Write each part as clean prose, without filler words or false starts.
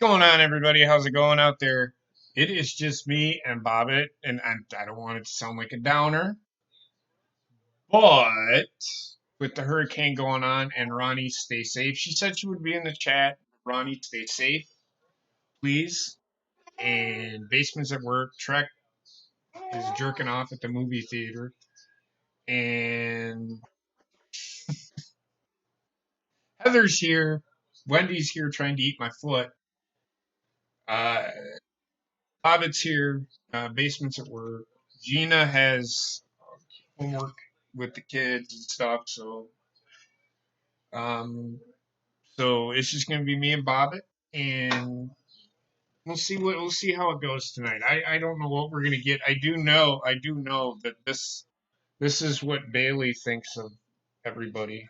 Going on, everybody? How's it going out there? It is just me and Bobbit, and I don't want it to sound like a downer, but with the hurricane going on and Ronnie, stay safe. She said she would be in the chat. Ronnie, stay safe, please. And Basement's at work. Trek is jerking off at the movie theater, and Heather's here. Wendy's here trying to eat my foot. Uh, Bobbit's here. Basement's at work. Gina has homework with the kids and stuff. Um, so it's just gonna be me and Bobbit, and we'll see how it goes tonight. I don't know what we're gonna get. I do know that this is what Bailey thinks of everybody.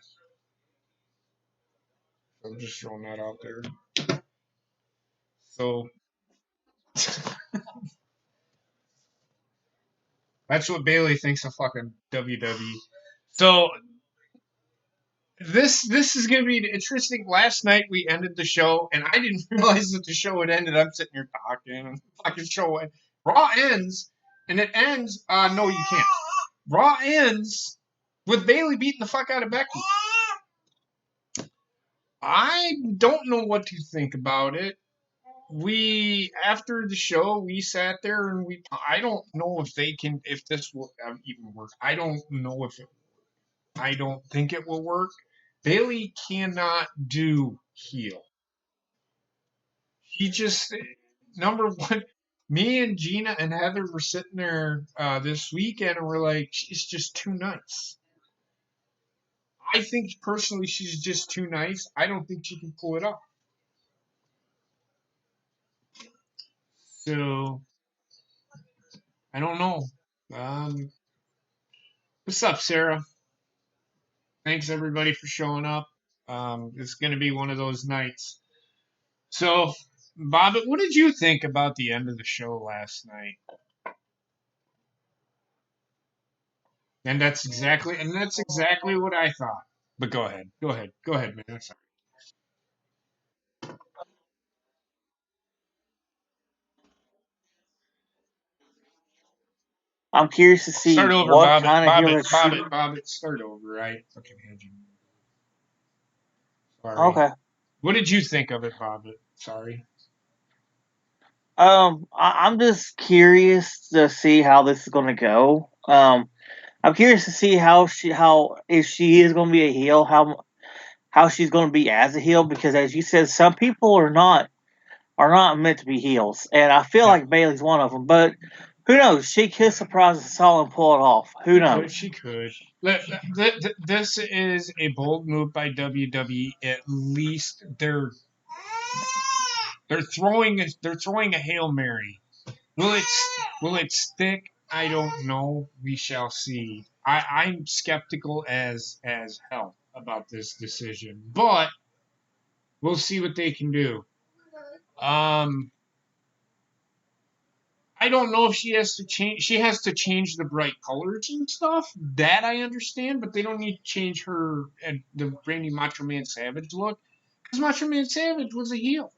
I'm just throwing that out there. So that's what Bailey thinks of fucking WWE. So this is gonna be interesting. Last night we ended the show, and I didn't realize that the show had ended. I'm sitting here talking, and the fucking show Raw ends, and it ends. No, you can't. Raw ends with Bailey beating the fuck out of Becky. I don't know what to think about it. We after the show we sat there and I don't know if this will even work. I don't know if it I don't think it will work. Bailey cannot do heel. She just number one. Me and Gina and Heather were sitting there this weekend, and we're like, she's just too nice. I think personally, she's just too nice. I don't think she can pull it off. So I don't know. Um, what's up, Sarah? Thanks everybody for showing up. It's going to be one of those nights. So, Bob, what did you think about the end of the show last night? That's exactly what I thought. But go ahead, man. I'm sorry. I'm curious to Start see over, what kind of heel that she. Bob it. Start over. I fucking had you. Sorry. Okay. What did you think of it, Bob? Sorry. I'm just curious to see how this is going to go. I'm curious to see how if she is going to be a heel, how she's going to be as a heel, because as you said, some people are not meant to be heels, and I feel Yeah. like Bailey's one of them. But who knows? She could surprise us all and pull it off. Who knows? She could. This is a bold move by WWE. At least they're throwing a hail mary. Will it stick? I don't know. We shall see. I'm skeptical as hell about this decision, but we'll see what they can do. Um, I don't know if she has to change. She has to change the bright colors and stuff. That I understand, but they don't need to change her the Randy Macho Man Savage look because Macho Man Savage was a heel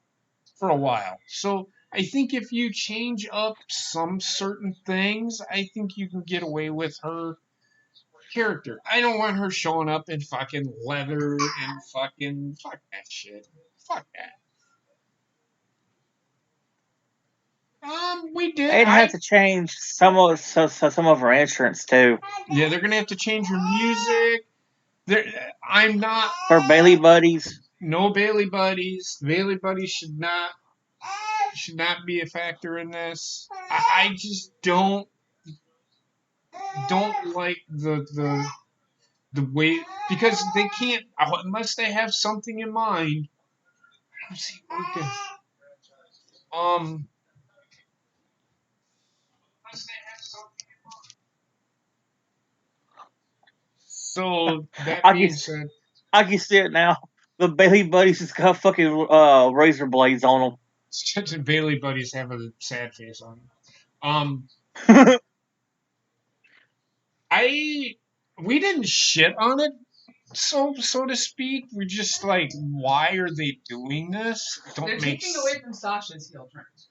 for a while. So I think if you change up some certain things, I think you can get away with her character. I don't want her showing up in fucking leather and fuck that shit. Fuck that. We did. They'd have to change some of her entrance too. Yeah, they're gonna have to change her music. I'm not. Her Bailey buddies. No Bailey buddies. Bailey buddies should not be a factor in this. I just don't like the way because they can't unless they have something in mind. I don't see it working. Um. So that I can being said, I can see it now. The Bailey buddies has got fucking razor blades on Bailey buddies have a sad face on them. Um. them. I we didn't shit on it. so to speak. We're just like, why are they doing this? They're taking away from Sasha's heel turns.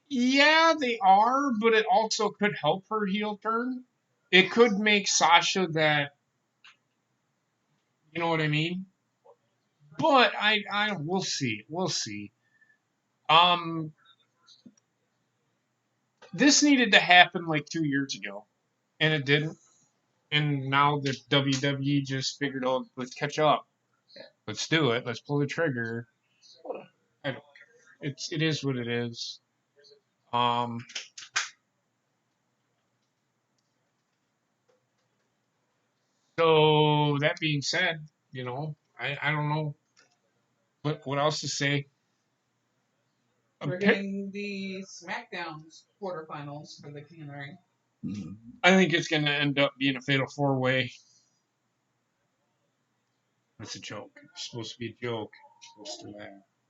Yeah, they are, but it also could help her heel turn. It could make Sasha that, you know what I mean? But we'll see. We'll see. Um, this needed to happen like 2 years ago, and it didn't. And now the WWE just figured out, let's catch up. Let's do it. Let's pull the trigger. I don't care. It is what it is. Um, so that being said, I don't know what else to say. We're getting the SmackDown's quarterfinals for the King of the Ring. I think it's going to end up being a fatal 4-way. It's a joke. It's supposed to be a joke. It's supposed to laugh.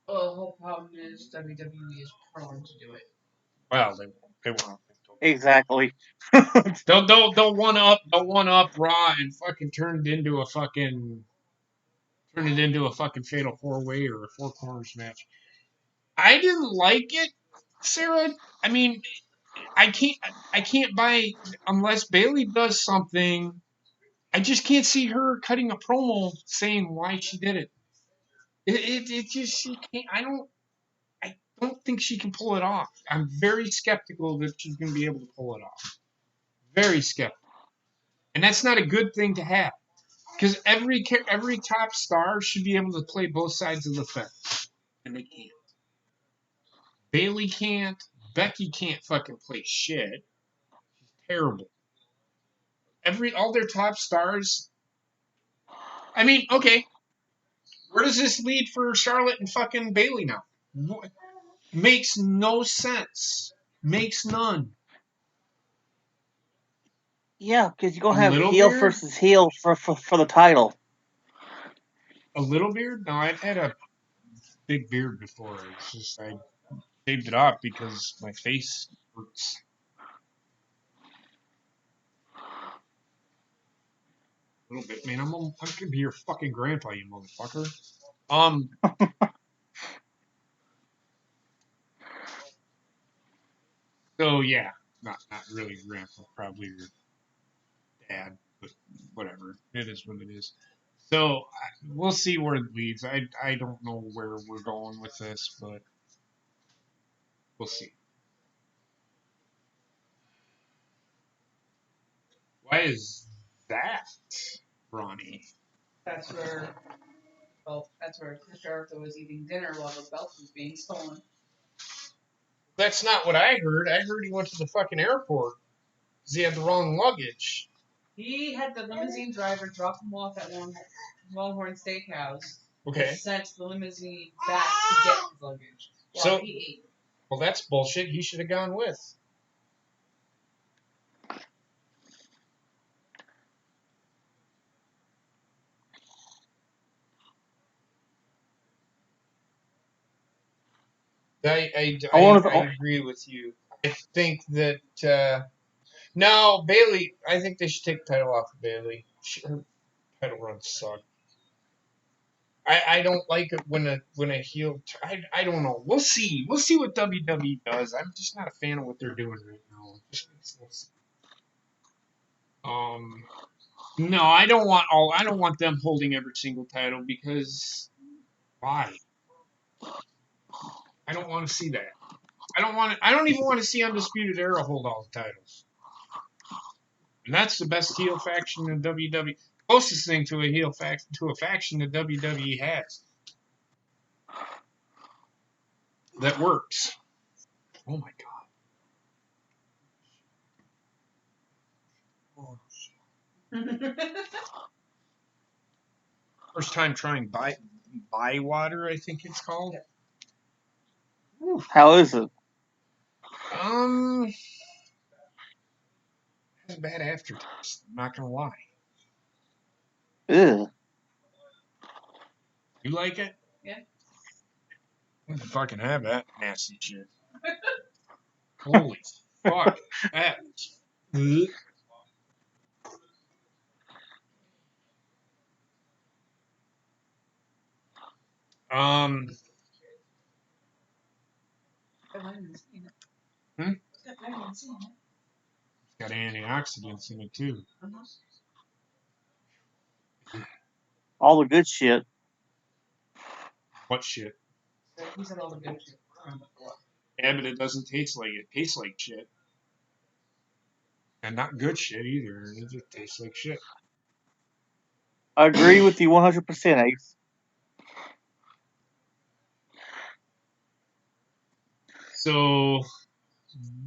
Well, the whole problem is WWE is prone to do it. Well, they won't. Exactly. They'll one up Raw and fucking turn it into a fucking fatal 4-way or a four corners match. I didn't like it, Sarah. I mean, I can't buy unless Bailey does something. I just can't see her cutting a promo saying why she did it. It just she can't. I don't think she can pull it off. I'm very skeptical that she's going to be able to pull it off. Very skeptical, and that's not a good thing to have because every top star should be able to play both sides of the fence, and they can't. Bailey can't. Becky can't fucking play shit. She's terrible. All their top stars. I mean, okay, where does this lead for Charlotte and fucking Bailey now? Makes no sense. Makes none. Yeah, because you're A gonna have little heel beard? versus heel for the title. A little beard? No, I've had a big beard before. It's just I shaved it off because my face hurts. A little bit, man. I'm gonna be your fucking grandpa, you motherfucker. Um. So yeah, not really your grandpa, probably your dad, but whatever. It is what it is. So we'll see where it leads. I don't know where we're going with this, but we'll see. Why is that, Ronnie? That's where Chris Jericho was eating dinner while the belt was being stolen. That's not what I heard. I heard he went to the fucking airport because he had the wrong luggage. He had the limousine driver drop him off at Longhorn Steakhouse. Okay. And sent the limousine back to get his luggage while he ate. Well, that's bullshit. He should have gone with. I agree with you. I think that no, Bailey. I think they should take the title off of Bailey. Her title runs suck. I don't like it when a heel. I don't know. We'll see. We'll see what WWE does. I'm just not a fan of what they're doing right now. It just makes no sense. No, I don't want them holding every single title because why? I don't want to see that. I don't even want to see Undisputed Era hold all the titles. And that's the best heel faction in WWE. Closest thing to a faction that WWE has. That works. Oh my god. First time trying buy water, I think it's called. How is it? Has a bad aftertaste. I'm not gonna lie. Ew. You like it? Yeah. I don't fucking have that nasty shit. Holy fuck. That. Um, Got vitamin C in it. Hmm? It's got vitamin C in it. got antioxidants in it too. Uh-huh. All the good shit. What shit? So he said all the good shit. Yeah, but it doesn't taste like it. It tastes like shit. And not good shit either. It just tastes like shit. I agree with you 100%, Ace. So,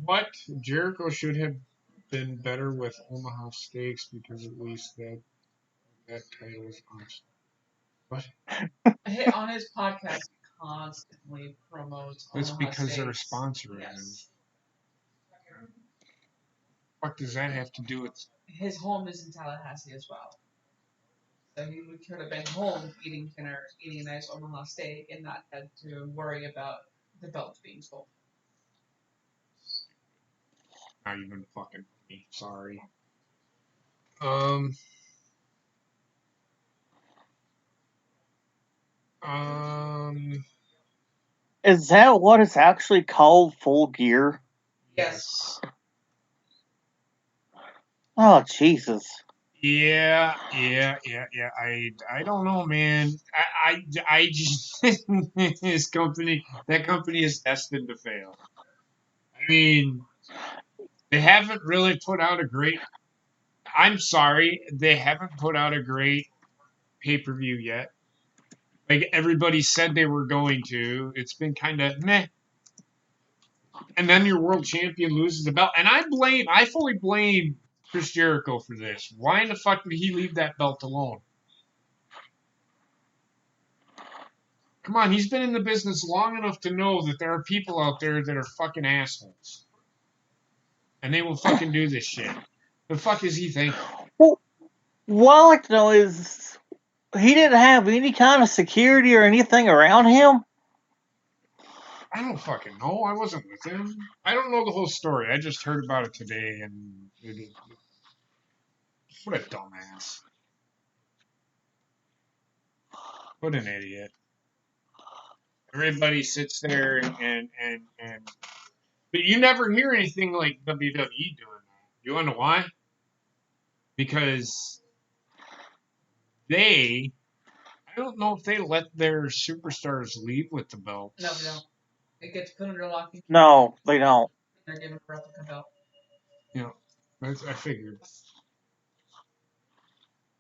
what Jericho should have been better with Omaha Steaks because at least that title is honest. What? On his podcast, he constantly promotes That's Omaha because they're a Steaks. sponsor of him. Yes. What does that have to do with? His home is in Tallahassee as well. So he could have been home eating dinner, eating a nice Omaha steak, and not had to worry about the belt being stolen. Not even fucking me. Sorry. Um. Um. Is that what it's actually called, Full Gear? Yes. Oh, Jesus. Yeah. I don't know, man. I just that company is destined to fail. I mean, they haven't really put out a great. I'm sorry, they haven't put out a great pay per view yet. Like everybody said they were going to. It's been kind of meh. And then your world champion loses the belt. And I fully blame Chris Jericho for this. Why in the fuck did he leave that belt alone? Come on, he's been in the business long enough to know that there are people out there that are fucking assholes. And they will fucking do this shit. The fuck is he thinking? Well, what I like to know is he didn't have any kind of security or anything around him. I don't fucking know. I wasn't with him. I don't know the whole story. I just heard about it today, and what a dumbass. What an idiot. Everybody sits there and but you never hear anything like WWE doing that. You wanna know why? Because I don't know if they let their superstars leave with the belts. No, they don't. It gets put under lock and key. No, they don't. They're given a replica belt. You know, I figured.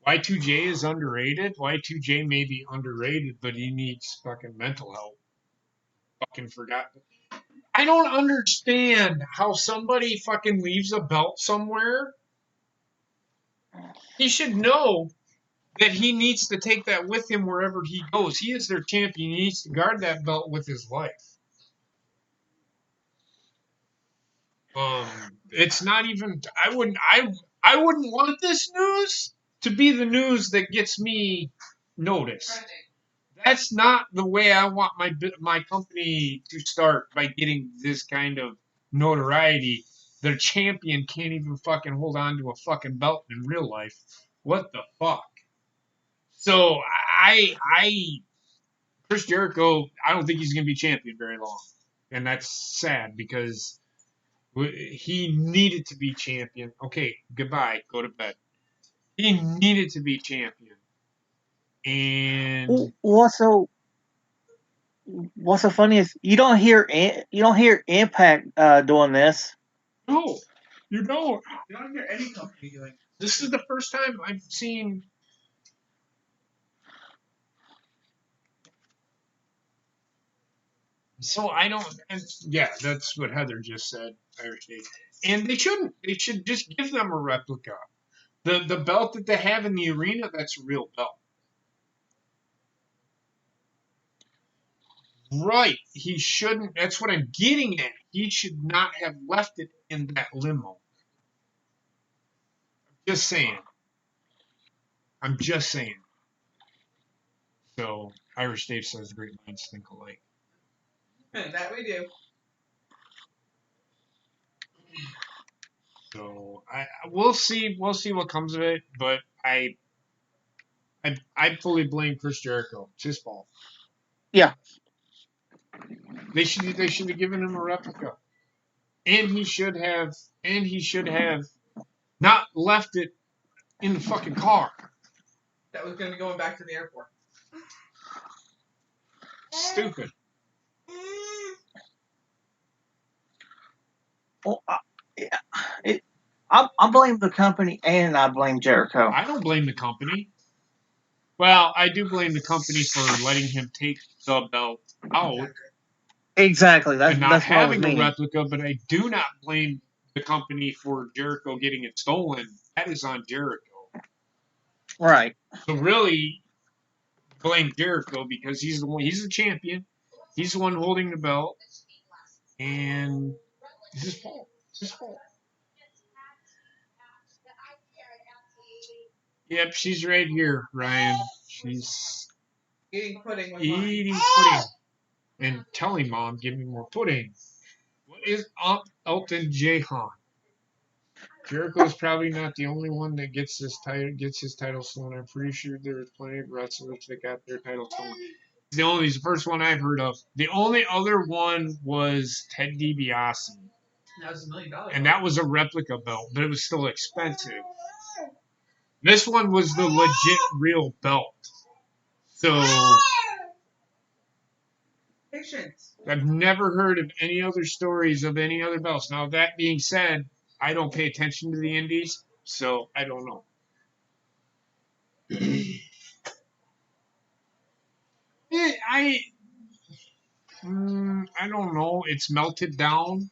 Y2J is underrated. Y2J may be underrated, but he needs fucking mental help. Fucking forgot. I don't understand how somebody fucking leaves a belt somewhere. He should know that he needs to take that with him wherever he goes. He is their champion. He needs to guard that belt with his life. It's not even. I wouldn't want this news to be the news that gets me noticed. That's not the way I want my company to start by getting this kind of notoriety. Their champion can't even fucking hold on to a fucking belt in real life. What the fuck? So Chris Jericho, I don't think he's gonna be champion very long, and that's sad because he needed to be champion. Okay, goodbye, go to bed. He needed to be champion, and What's so funny is you don't hear Impact doing this. no, you don't. You don't hear any company doing. This is the first time I've seen. So I don't. And yeah, that's what Heather just said. Irish State, and they shouldn't. They should just give them a replica. The belt that they have in the arena, that's a real belt. Right. He shouldn't. That's what I'm getting at. He should not have left it in that limo. Just saying. I'm just saying. So Irish Dave says great minds think alike. That we do. So we'll see what comes of it. But I fully blame Chris Jericho. It's his fault. Yeah. They should have given him a replica, and he should have not left it in the fucking car. That was going to be going back to the airport. Stupid. Well, I blame the company and I blame Jericho. I don't blame the company. Well, I do blame the company for letting him take the belt out Exactly. That's and not that's what I was having a meaning. replica, but I do not blame the company for Jericho getting it stolen. That is on Jericho. Right. So really, blame Jericho because he's the one. He's the champion. He's the one holding the belt, and it's his fault. It's his fault. Yep, she's right here, Ryan. She's Eating pudding with eating mine. pudding and telling mom, "Give me more pudding." What is Elton Jehan? Jericho's probably not the only one that gets his title stolen. I'm pretty sure there's plenty of wrestlers that got their title stolen. He's the first one I've heard of. The only other one was Ted DiBiase. That was $1 million. And that was a replica belt, but it was still expensive. This one was the legit real belt. So Patience. I've never heard of any other stories of any other belts. Now that being said, I don't pay attention to the indies, so I don't know. I I don't know. It's melted down.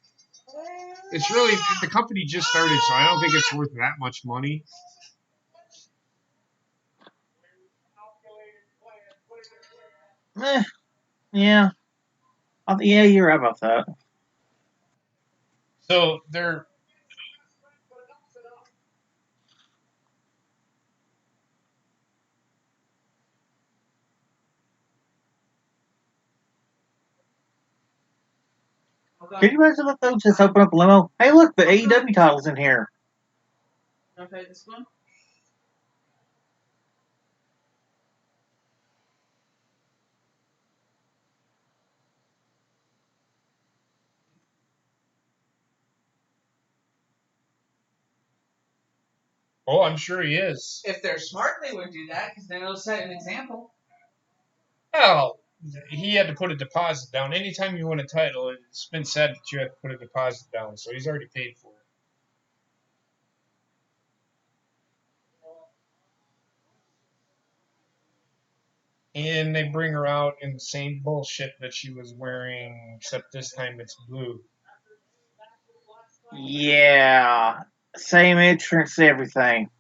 It's really the company just started, so I don't think it's worth that much money. Yeah. Yeah, you're right about that. So they're Can you imagine if those just open up a limo? Hey, look, the AEW title's in here. Okay, this one. oh, I'm sure he is. If they're smart, they would do that because then it'll set an example. Well, he had to put a deposit down. Anytime you win a title, it's been said that you have to put a deposit down, so he's already paid for it. And they bring her out in the same bullshit that she was wearing, except this time it's blue. Yeah. Same entrance, everything.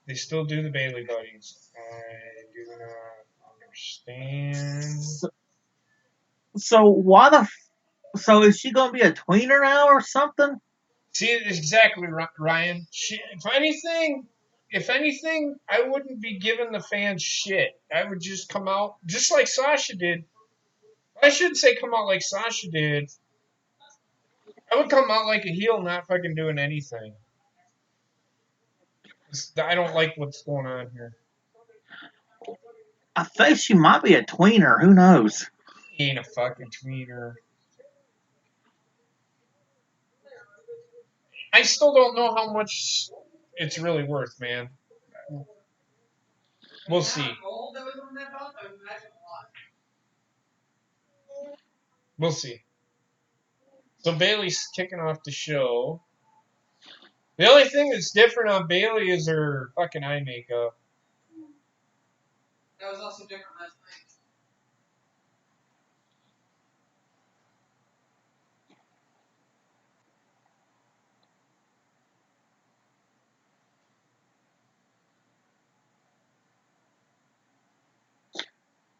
They still do the Bailey buddies. I do not understand. So why the? So is she gonna be a tweener now or something? See, exactly, Ryan. If anything, I wouldn't be giving the fans shit. I would just come out just like Sasha did. I shouldn't say come out like Sasha did. I would come out like a heel, not fucking doing anything. I don't like what's going on here. I think she might be a tweener. Who knows? He ain't a fucking tweener. I still don't know how much it's really worth, man. We'll see. Gold that was on that belt, I would imagine a lot. We'll see. So Bailey's kicking off the show. The only thing that's different on Bailey is her fucking eye makeup. That was also different last night.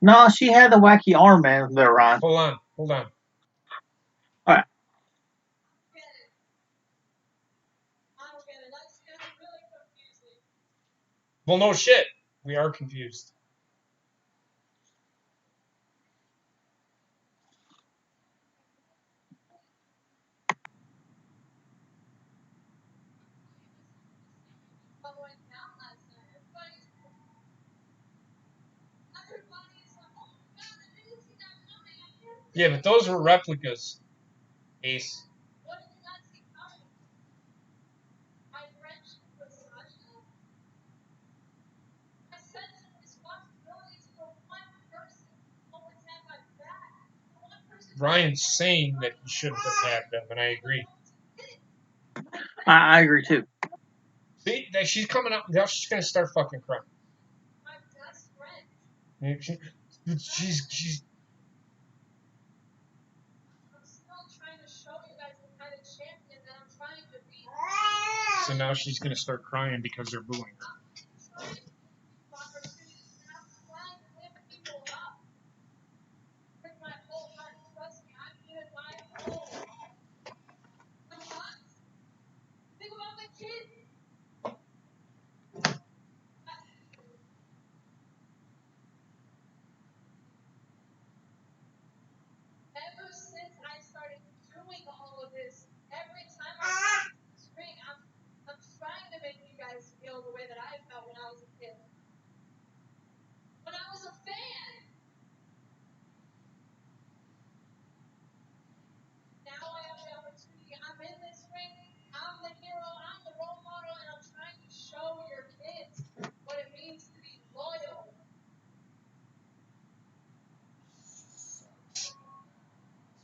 No, she had the wacky armband there, Ron. Hold on. All right. Well, no shit. We are confused. Yeah, but those were replicas, Ace. Ryan's saying that he shouldn't have had them, and I agree. I agree too. See, she's coming out. Now she's gonna start fucking crying. She's. So now she's gonna start crying because they're booing her.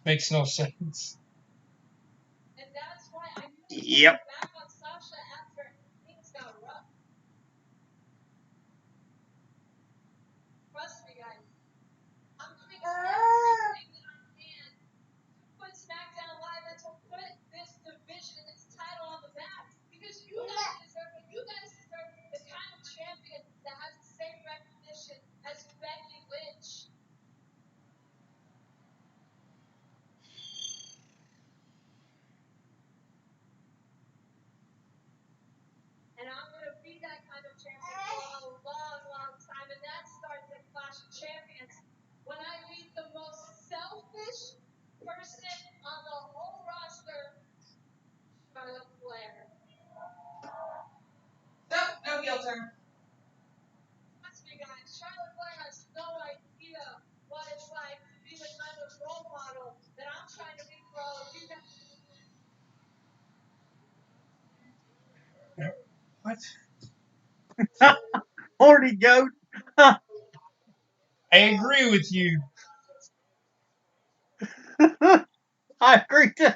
Makes no sense. Yep. No heel turn. What? Horny Goat. I agree with you. I agree too.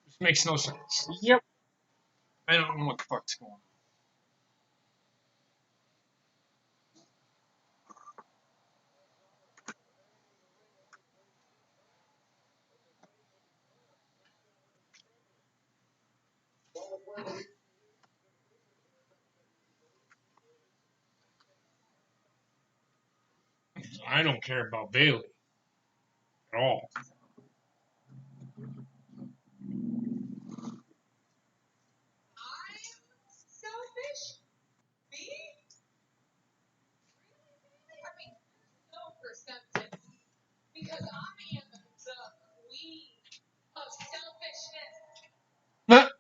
This makes no sense. Yep. I don't know what the fuck's going on. I don't care about Bailey at all. But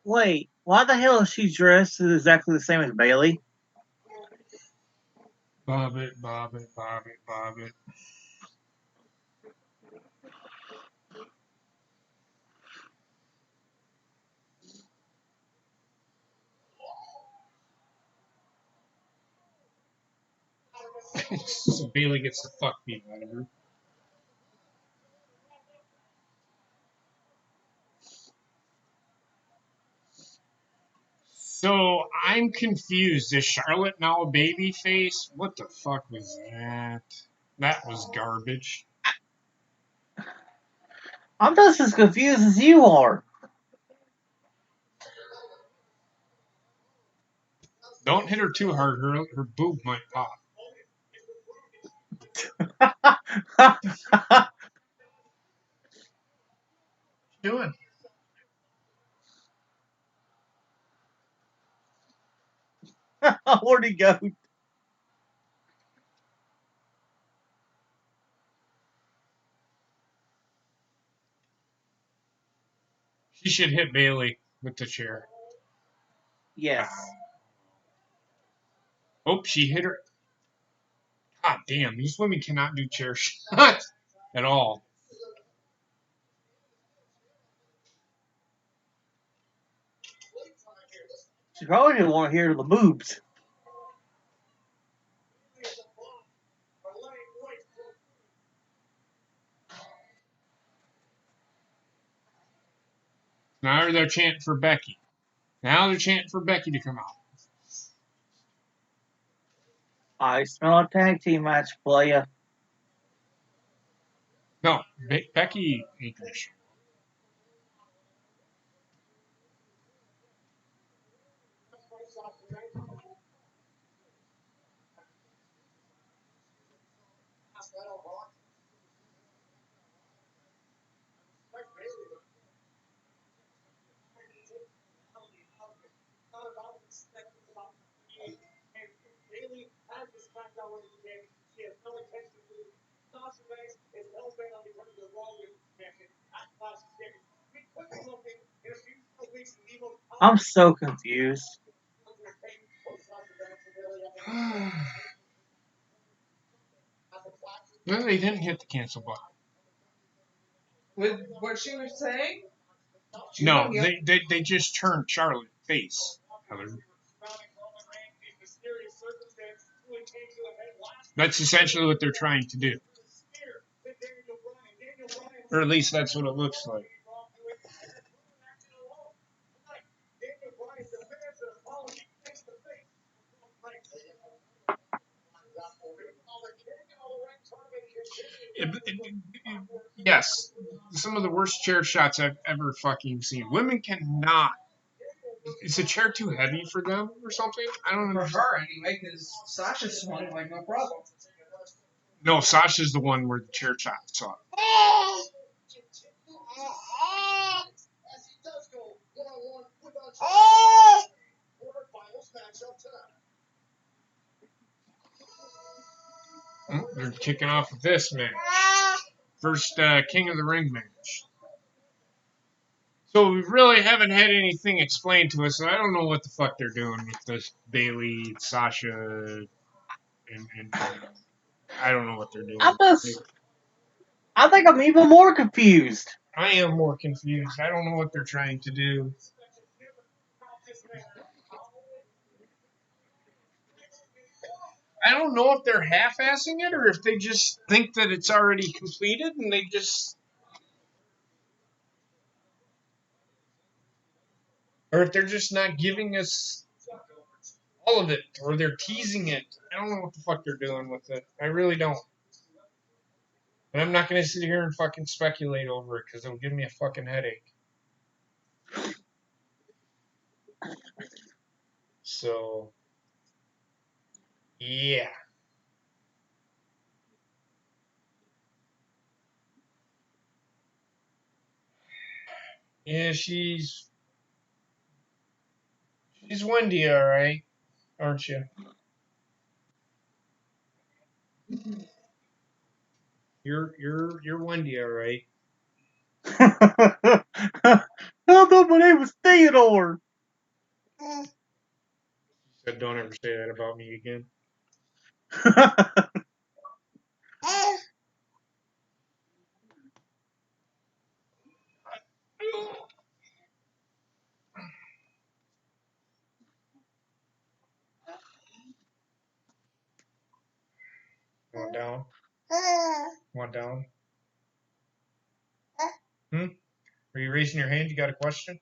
Wait, why the hell is she dressed exactly the same as Bailey? Bob it, bob it, bob it, bob it. So Bailey gets the fuck beat out of her. So I'm confused. Is Charlotte now a baby face? What the fuck was that? That was garbage. I'm just as confused as you are. Don't hit her too hard. Her boob might pop. Doing? Horny Goat. She should hit Bailey with the chair. Yes. Oh, she hit her. God damn, these women cannot do chair shots at all. She probably didn't want to hear the boobs. Now they're chanting for Becky. Now they're chanting for Becky to come out. I smell a tag team match, playa. No, Becky ain't gonna show. I'm so confused. No, they didn't hit the cancel button. With what she was saying? No, they just turned Charlotte face. Heather. That's essentially what they're trying to do. Or at least that's what it looks like. Yes, some of the worst chair shots I've ever fucking seen. Women cannot. Is the chair too heavy for them or something? I don't For understand. her, anyway, because Sasha swung like no problem. No, Sasha's the one where the chair shot sucked. They're kicking off with this match. First King of the Ring match. So we really haven't had anything explained to us, so I don't know what the fuck they're doing with this Bailey, Sasha, and I don't know what they're doing. I think I'm even more confused. I am more confused. I don't know what they're trying to do. I don't know if they're half-assing it or if they just think that it's already completed and they just, or if they're just not giving us all of it, or they're teasing it. I don't know what the fuck they're doing with it. I really don't. And I'm not going to sit here and fucking speculate over it because it'll give me a fucking headache. So, yeah. Yeah, she's Wendy, all right, aren't you? You're Wendy, all right. I thought my name was Theodore. She said, "Don't ever say that about me again." Want down? Want down? Hmm? Are you raising your hand? You got a question?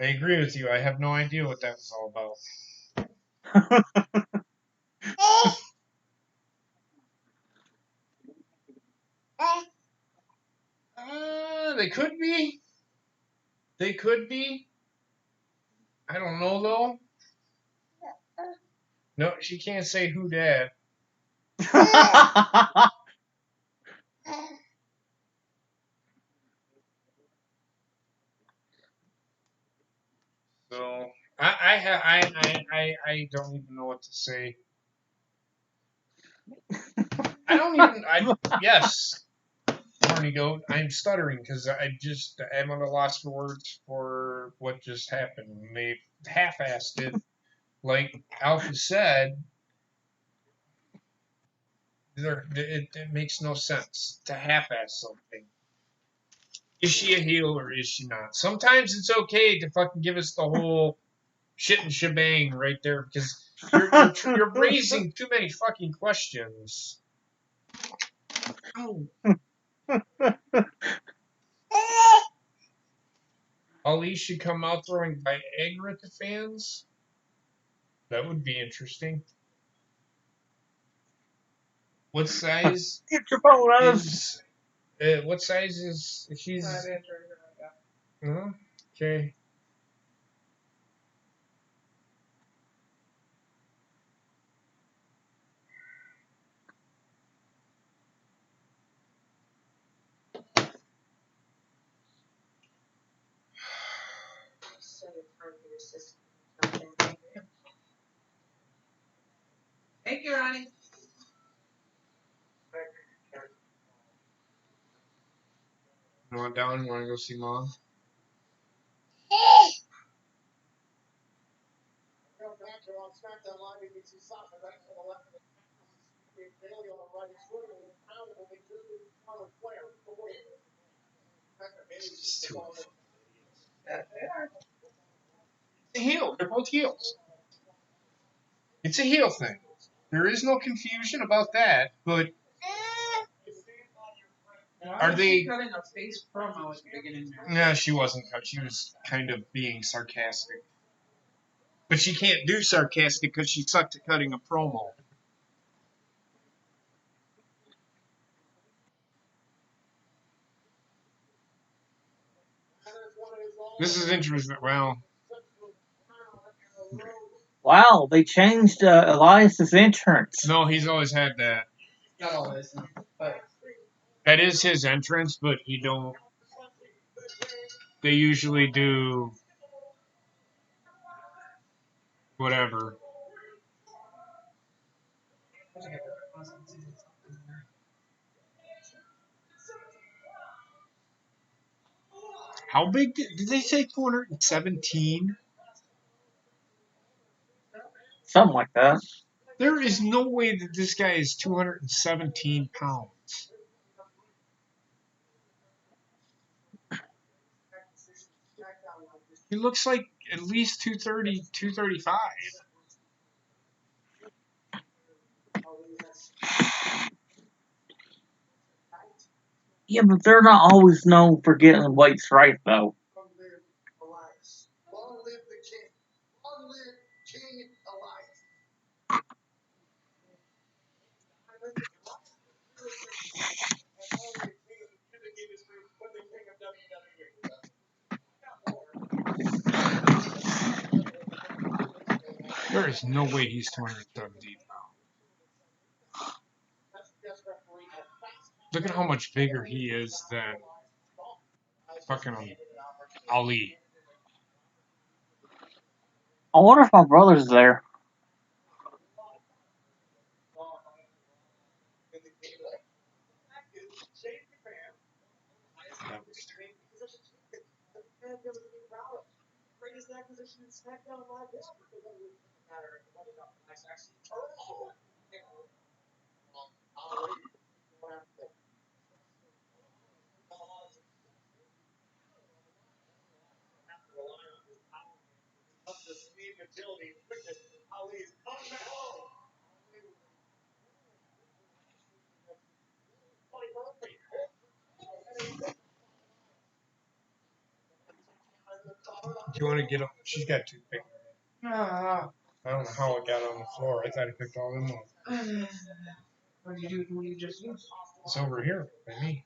I agree with you. I have no idea what that was all about. They could be. They could be. I don't know though. No, she can't say who dat. So I don't even know what to say. I don't even. Yes, Horny Goat. I'm stuttering because I'm at a loss for words for what just happened. They half-assed it. Like Alpha said, it makes no sense to half-ass something. Is she a heel or is she not? Sometimes it's okay to fucking give us the whole shit and shebang right there because you're raising too many fucking questions. Oh. Ali should come out throwing Viagra to fans. That would be interesting. What size Get your phone out. is? What size is she's? Okay. Thank you, Ronnie. You want down? You want to go see mom? It's too much. It's a heel. They're both heels. It's a heel thing. There is no confusion about that. But are they cutting a face promo at the beginning there? No, she wasn't cut. She was kind of being sarcastic. But she can't do sarcastic because she sucked at cutting a promo. This is interesting. Well, Wow, they changed Elias's entrance. no, he's always had that. Not always, no. But That is his entrance, but he don't. They usually do whatever. How big did they say? 217. Something like that. There is no way that this guy is 217 pounds. He looks like at least 230, 235. Yeah, but they're not always known for getting weights right, though. There is no way he's 217 pounds. Look at how much bigger he is than. Fucking Ali. I wonder if my brother's there. Do you want to get up? She's got toothpick. I don't know how it got on the floor. I thought I picked all them up. What did you do when you just used? It's over here by me.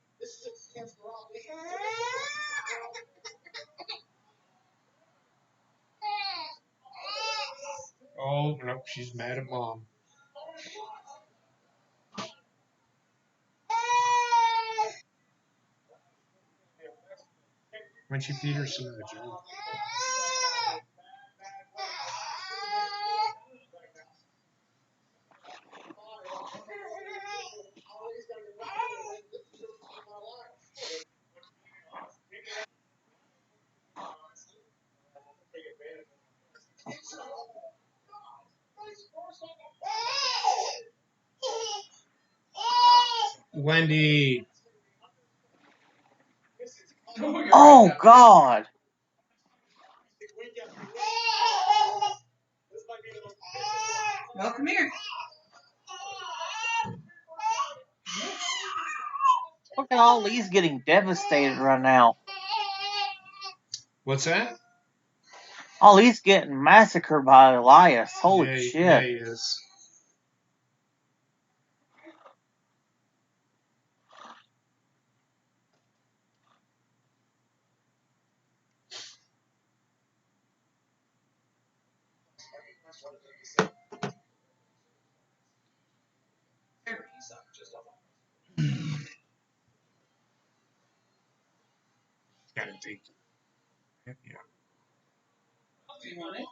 Oh, no, she's mad at Mom. Why'd you feed her some of the jelly? Wendy. Oh God! Well, come here. Look at Ali's getting devastated right now. What's that? Ali's getting massacred by Elias. Holy shit! Yeah, he is. Gotta take it. Yeah. Do you want it?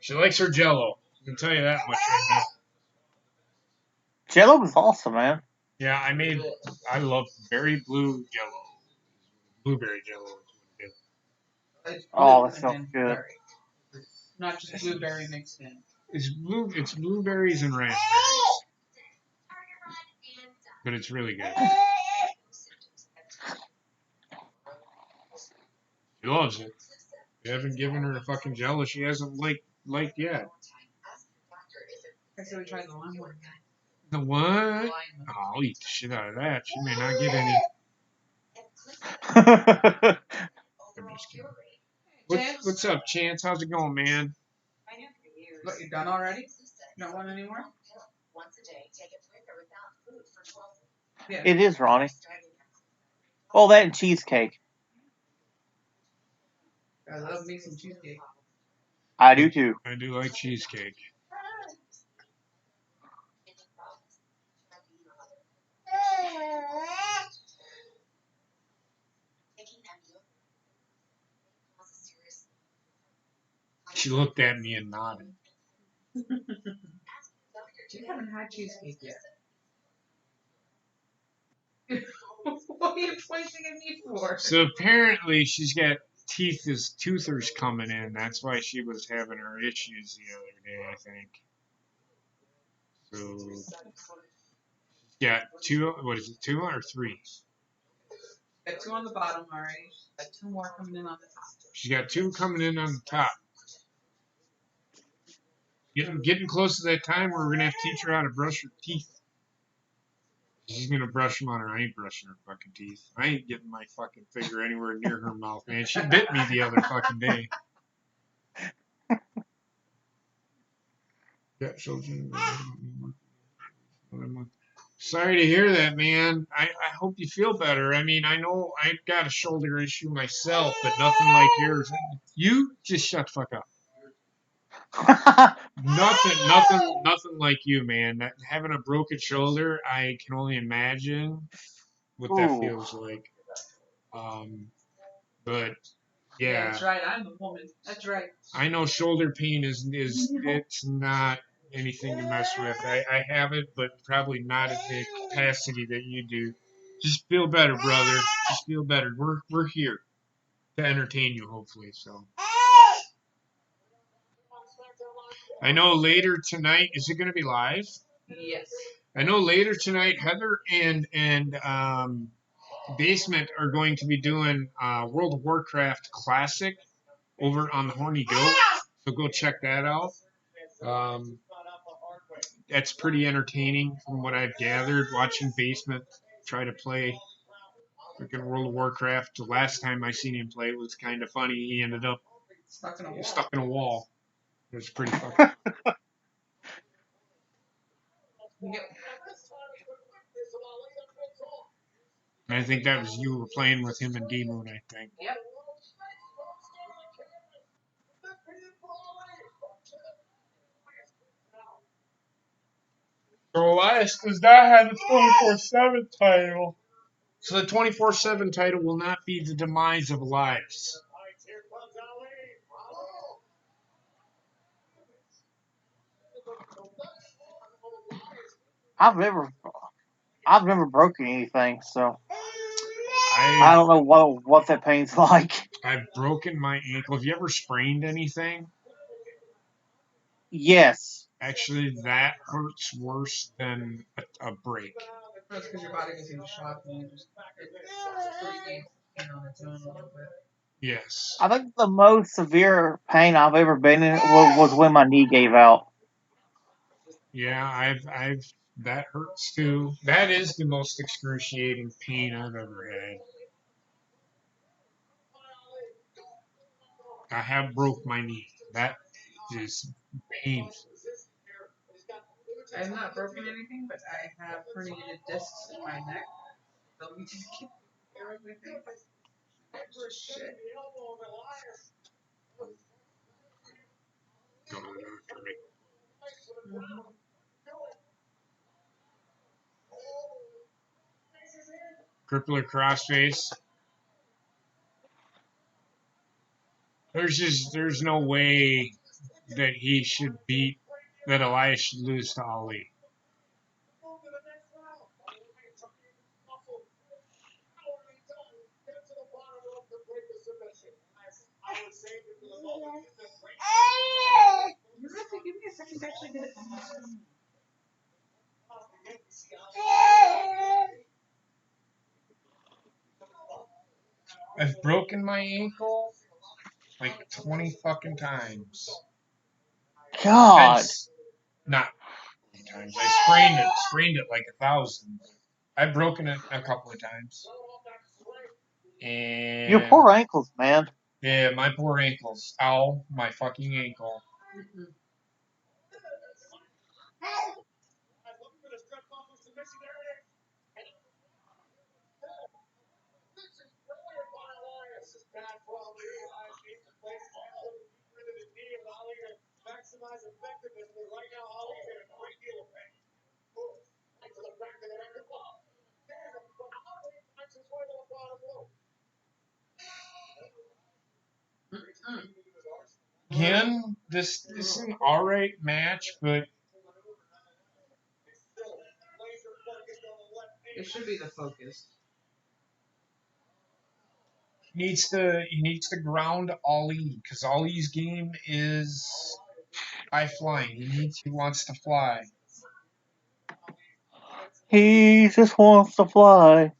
She likes her Jello. I can tell you that much right now. Jello was awesome, man. Yeah, I love berry blue Jello. Blueberry Jello is what it is. It's Oh, blue that and sounds then good. berry. Not just blueberry mixed in. It's blueberries and raspberries. But it's really good. She loves it. You haven't given her the fucking Jello she hasn't liked yet. I said we tried the lime one. The what? Oh, I'll eat the shit out of that. She may not get any. I'm just kidding. What's up, Chance? How's it going, man? What, you done already? Don't want any more? Yeah. It is, Ronnie. Oh, that and cheesecake. I love me some cheesecake. I do too. I do like cheesecake. She looked at me and nodded. You haven't had cheesecake yet. What are you pointing at me for? So apparently she's got toothers coming in. That's why she was having her issues the other day, I think. So she's got two. What is it? 2 or 3? Got 2 on the bottom already. Got 2 more coming in on the top. She's got 2 coming in on the top. Getting close to that time where we're gonna have to teach her how to brush her teeth. She's gonna brush them on her. I ain't brushing her fucking teeth. I ain't getting my fucking finger anywhere near her mouth, man. She bit me the other fucking day. Yeah, so Sorry to hear that, man. I hope you feel better. I mean, I know I've got a shoulder issue myself, but nothing like yours. You just shut the fuck up. Nothing like you, man. Having a broken shoulder, I can only imagine what that Ooh. feels like. But Yeah, yeah, that's right. I'm the woman. That's right. I know shoulder pain is it's not anything to mess with. I have it, but probably not at the capacity that you do. Just feel better, brother. Just feel better. We're here to entertain you, hopefully. So I know later tonight. Is it going to be live? Yes. I know later tonight, Heather and Basement are going to be doing World of Warcraft Classic over on the Horny Goat. So go check that out. Um, that's pretty entertaining from what I've gathered. Watching Basement try to play freaking World of Warcraft. The last time I seen him play was kind of funny. He ended up stuck in a wall. It was pretty funny. Yep. And I think that was you were playing with him and D Moon, I think. Yep. So Elias does not have the 24/7 title. So the 24/7 title will not be the demise of Elias. I've never broken anything, so I I've, don't know what that pain's like. I've broken my ankle. Have you ever sprained anything? Yes. Actually, that hurts worse than a break. That's because your body goes into shock and you just it freaking on its own a little bit. Yes. I think the most severe pain I've ever been in was when my knee gave out. Yeah, I've that hurts too. That is the most excruciating pain I've ever had. I have broke my knee. That is painful. I have not broken anything, but I have herniated discs in my neck. They'll be just keep everything. Shit. Go to the doctor. Crippler crossface. There's no way that he should beat that Elias should lose to Ali. You have to give me a second to actually get it. I've broken my ankle like 20 fucking times. God. That's not times. I sprained it like 1,000. I've broken it a couple of times. Your And poor ankles, man. yeah, my poor ankles. Ow, my fucking ankle. Again, this is an alright match, but It should be the focus. he needs to ground Ali because Ali's game is high flying. He wants to fly. He just wants to fly.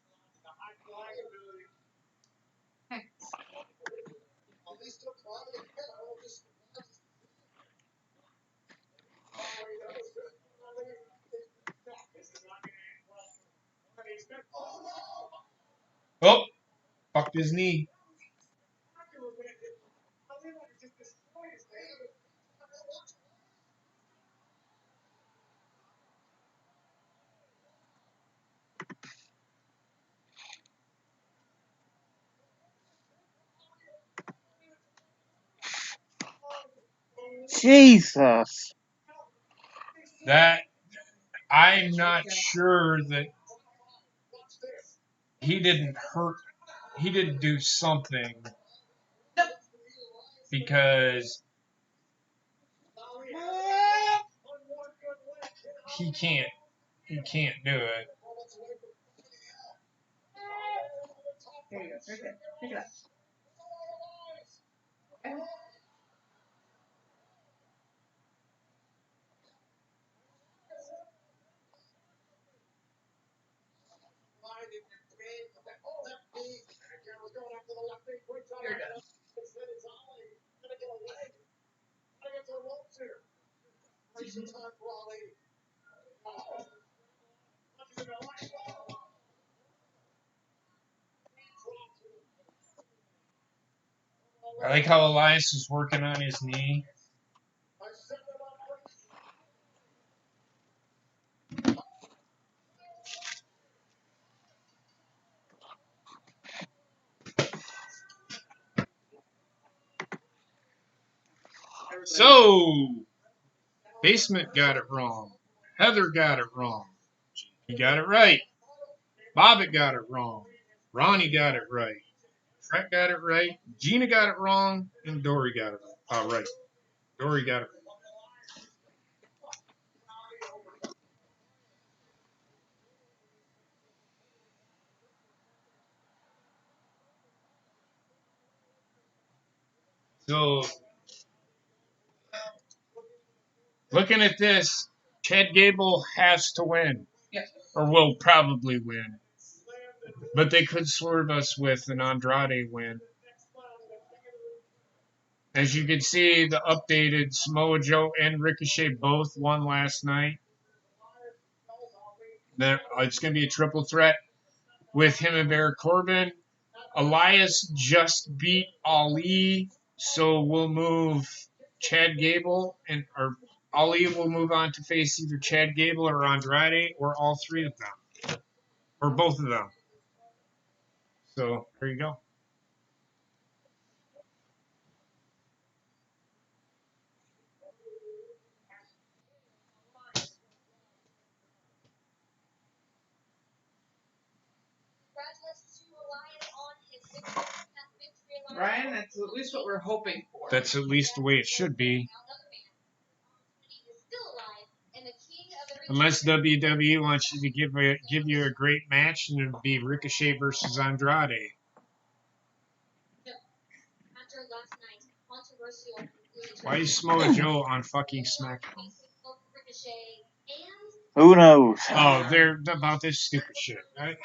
Oh, fucked his knee. Jesus. That I'm not sure that he didn't hurt. He didn't do something because he can't. He can't do it. There you go. Right there. Pick it up. Okay. You're done. I like how Elias is working on his knee. So, Basement got it wrong. Heather got it wrong. He got it right. Bobbitt got it wrong. Ronnie got it right. Trent got it right. Gina got it wrong. And Dory got it right. Dory got it right. So, looking at this, Chad Gable has to win. Yes. Or will probably win. But they could swerve us with an Andrade win. As you can see, the updated Samoa Joe and Ricochet both won last night. It's going to be a triple threat with him and Baron Corbin. Elias just beat Ali, so we'll move Chad Gable or Ali will move on to face either Chad Gable or Andrade or all three of them or both of them. So there you go. Ryan, that's at least what we're hoping for. That's at least the way it should be. Unless WWE wants you to give you a great match and it'd be Ricochet versus Andrade. Why is Samoa Joe on fucking SmackDown? Who knows? Oh, they're about this stupid shit, right?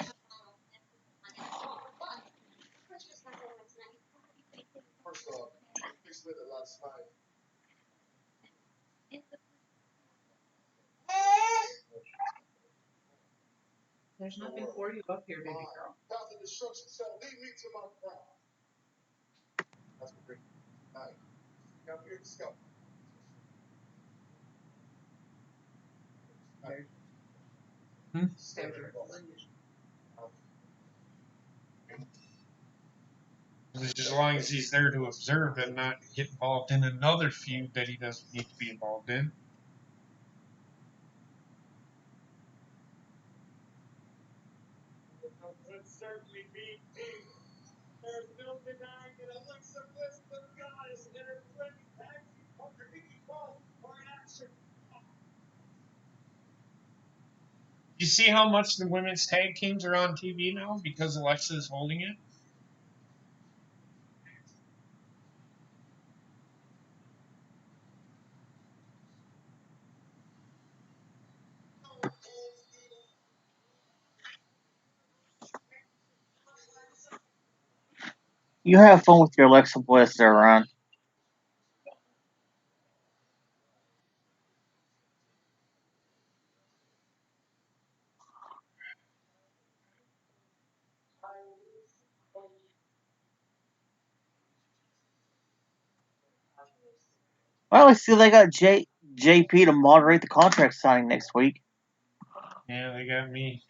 There's nothing for you up here, baby girl. Hmm? As long as he's there to observe and not get involved in another feud that he doesn't need to be involved in. You see how much the women's tag teams are on TV now because Alexa is holding it? You have fun with your Alexa Bliss there, Ron. Well, I see they got JP to moderate the contract signing next week. Yeah, they got me.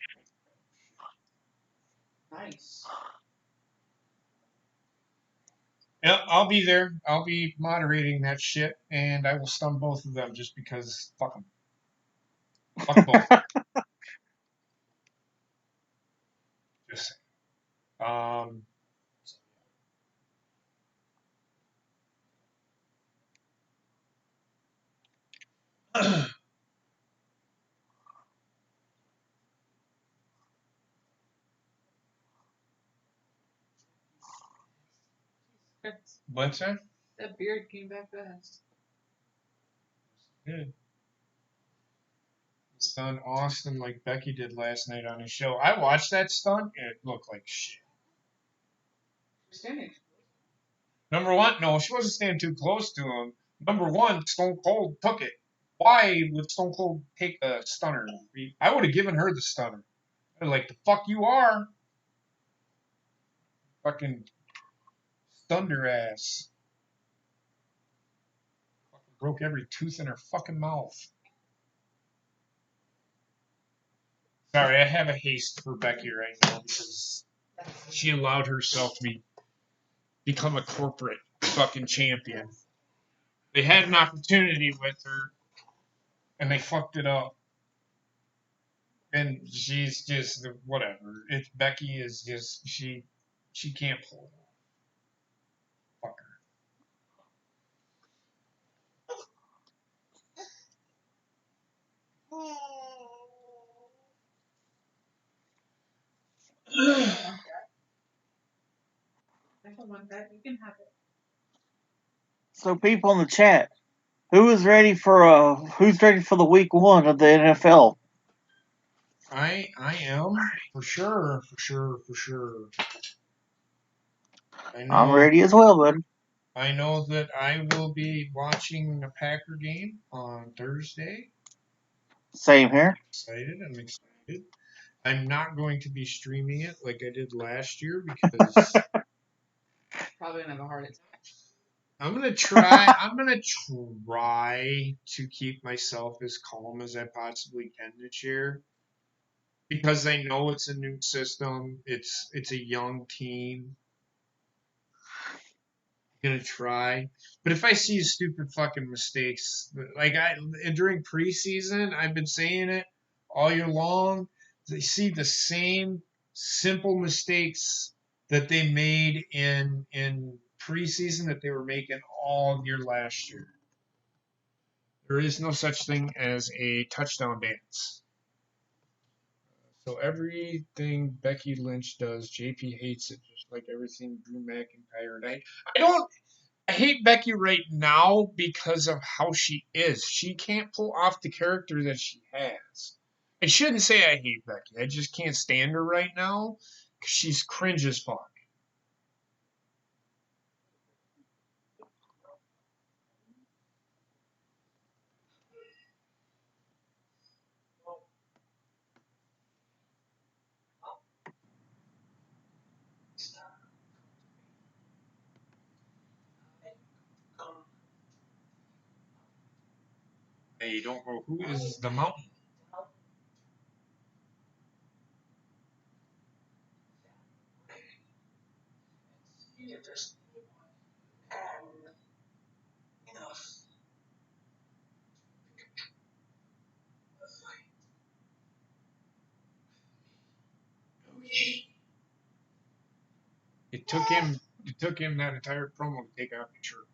Nice. Yep, I'll be there. I'll be moderating that shit, and I will stun both of them just because. Fuck them. Fuck both. Just saying. What's that? That beard came back fast. Good. Stun Austin like Becky did last night on his show. I watched that stunt, and it looked like shit. Standing. Number one, no, she wasn't standing too close to him. Number one, Stone Cold took it. Why would Stone Cold take a stunner? I would have given her the stunner. I'd like, the fuck you are. Fucking stunned her ass. Fucking broke every tooth in her fucking mouth. Sorry, I have a haste for Becky right now because she allowed herself to become a corporate fucking champion. They had an opportunity with her, and they fucked it up. And she's just whatever. If Becky is just she can't pull it off. Fuck her. I don't want that. You can have it. So, people in the chat, who's ready for the week 1 of the NFL? I am for sure. I'm ready as well, bud. I know that I will be watching the Packer game on Thursday. Same here. I'm excited. I'm not going to be streaming it like I did last year because Probably gonna have a heart attack. I'm gonna try to keep myself as calm as I possibly can this year. Because I know it's a new system. It's a young team. I'm gonna try. But if I see stupid fucking mistakes, like during preseason, I've been saying it all year long. They see the same simple mistakes that they made in preseason that they were making all year last year. There is no such thing as a touchdown dance. So everything Becky Lynch does, JP hates it, just like everything Drew McIntyre. And I hate Becky right now because of how she is. She can't pull off the character that she has. I shouldn't say I hate Becky. I just can't stand her right now because she's cringe as fuck. They don't know who is the mountain. It took him that entire promo to take off his shirt.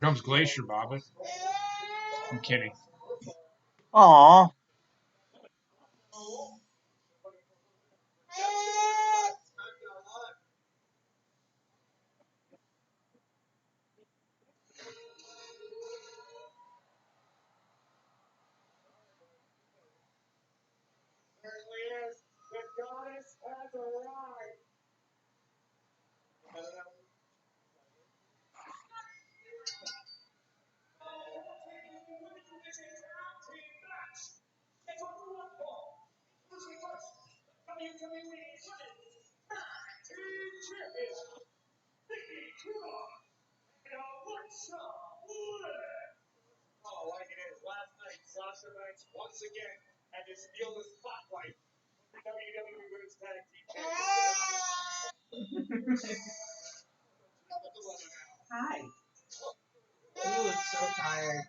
Here comes Glacier, Bobbit. I'm kidding. Aw. Hi. You look so tired.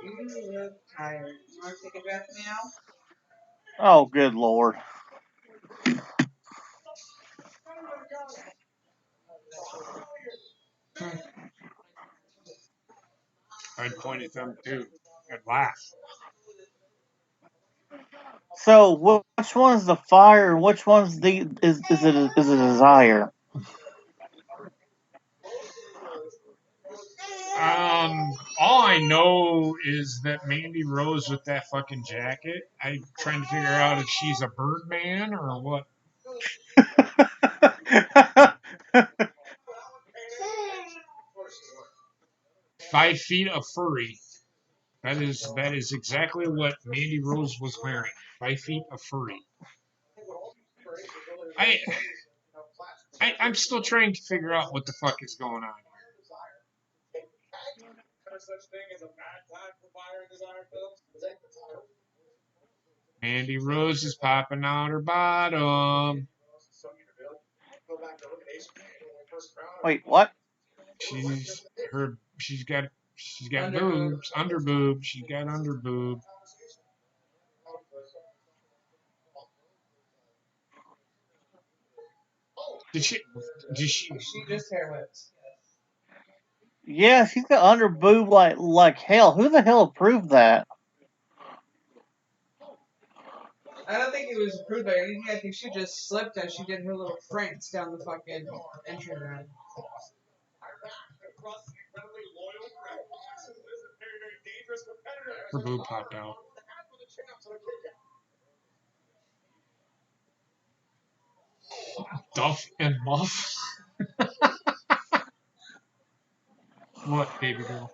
You look tired. You want to take a bath now? Oh, good lord. I'd point at them too. I'd laugh. So, which one's the fire and which one's the is a desire? All I know is that Mandy Rose with that fucking jacket. I'm trying to figure out if she's a Birdman or what. 5 feet of furry. That is exactly what Mandy Rose was wearing. 5 feet of furry. I'm still trying to figure out what the fuck is going on. Mandy Rose is popping out her bottom. Wait, what? She's got Under boobs, under boob. She's got under boob. Did she? She just hair whips. Yeah, she's got under boob like hell. Who the hell approved that? I don't think it was approved by anything. I think she just slipped as she did her little pranks down the fucking entry ramp. Her boob popped out. Duff and Muff. What, baby girl?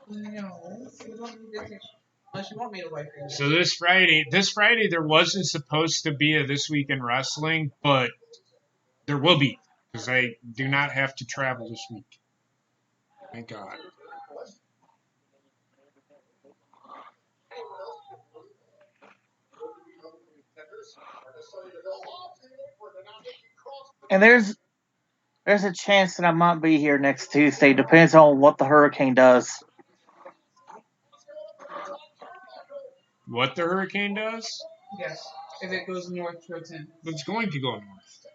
No, unless you want me to wipe your. So this Friday there wasn't supposed to be a This Week in Wrestling, but there will be because I do not have to travel this week. Thank God. And there's a chance that I might be here next Tuesday. Depends on what the hurricane does. What the hurricane does? Yes, if it goes north towards him. It's going to go north.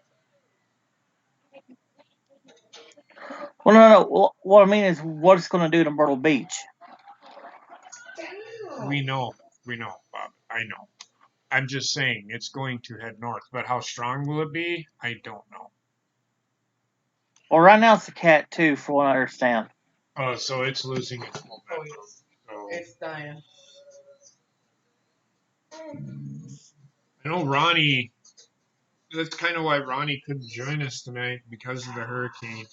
Well, no. What I mean is what it's going to do to Myrtle Beach. We know, Bob. I know. I'm just saying it's going to head north, but how strong will it be? I don't know. Well, right now it's a Cat 2, for what I understand. Oh, so it's losing its Oh, momentum. yes. So It's dying. I know Ronnie. That's kind of why Ronnie couldn't join us tonight because of the hurricane.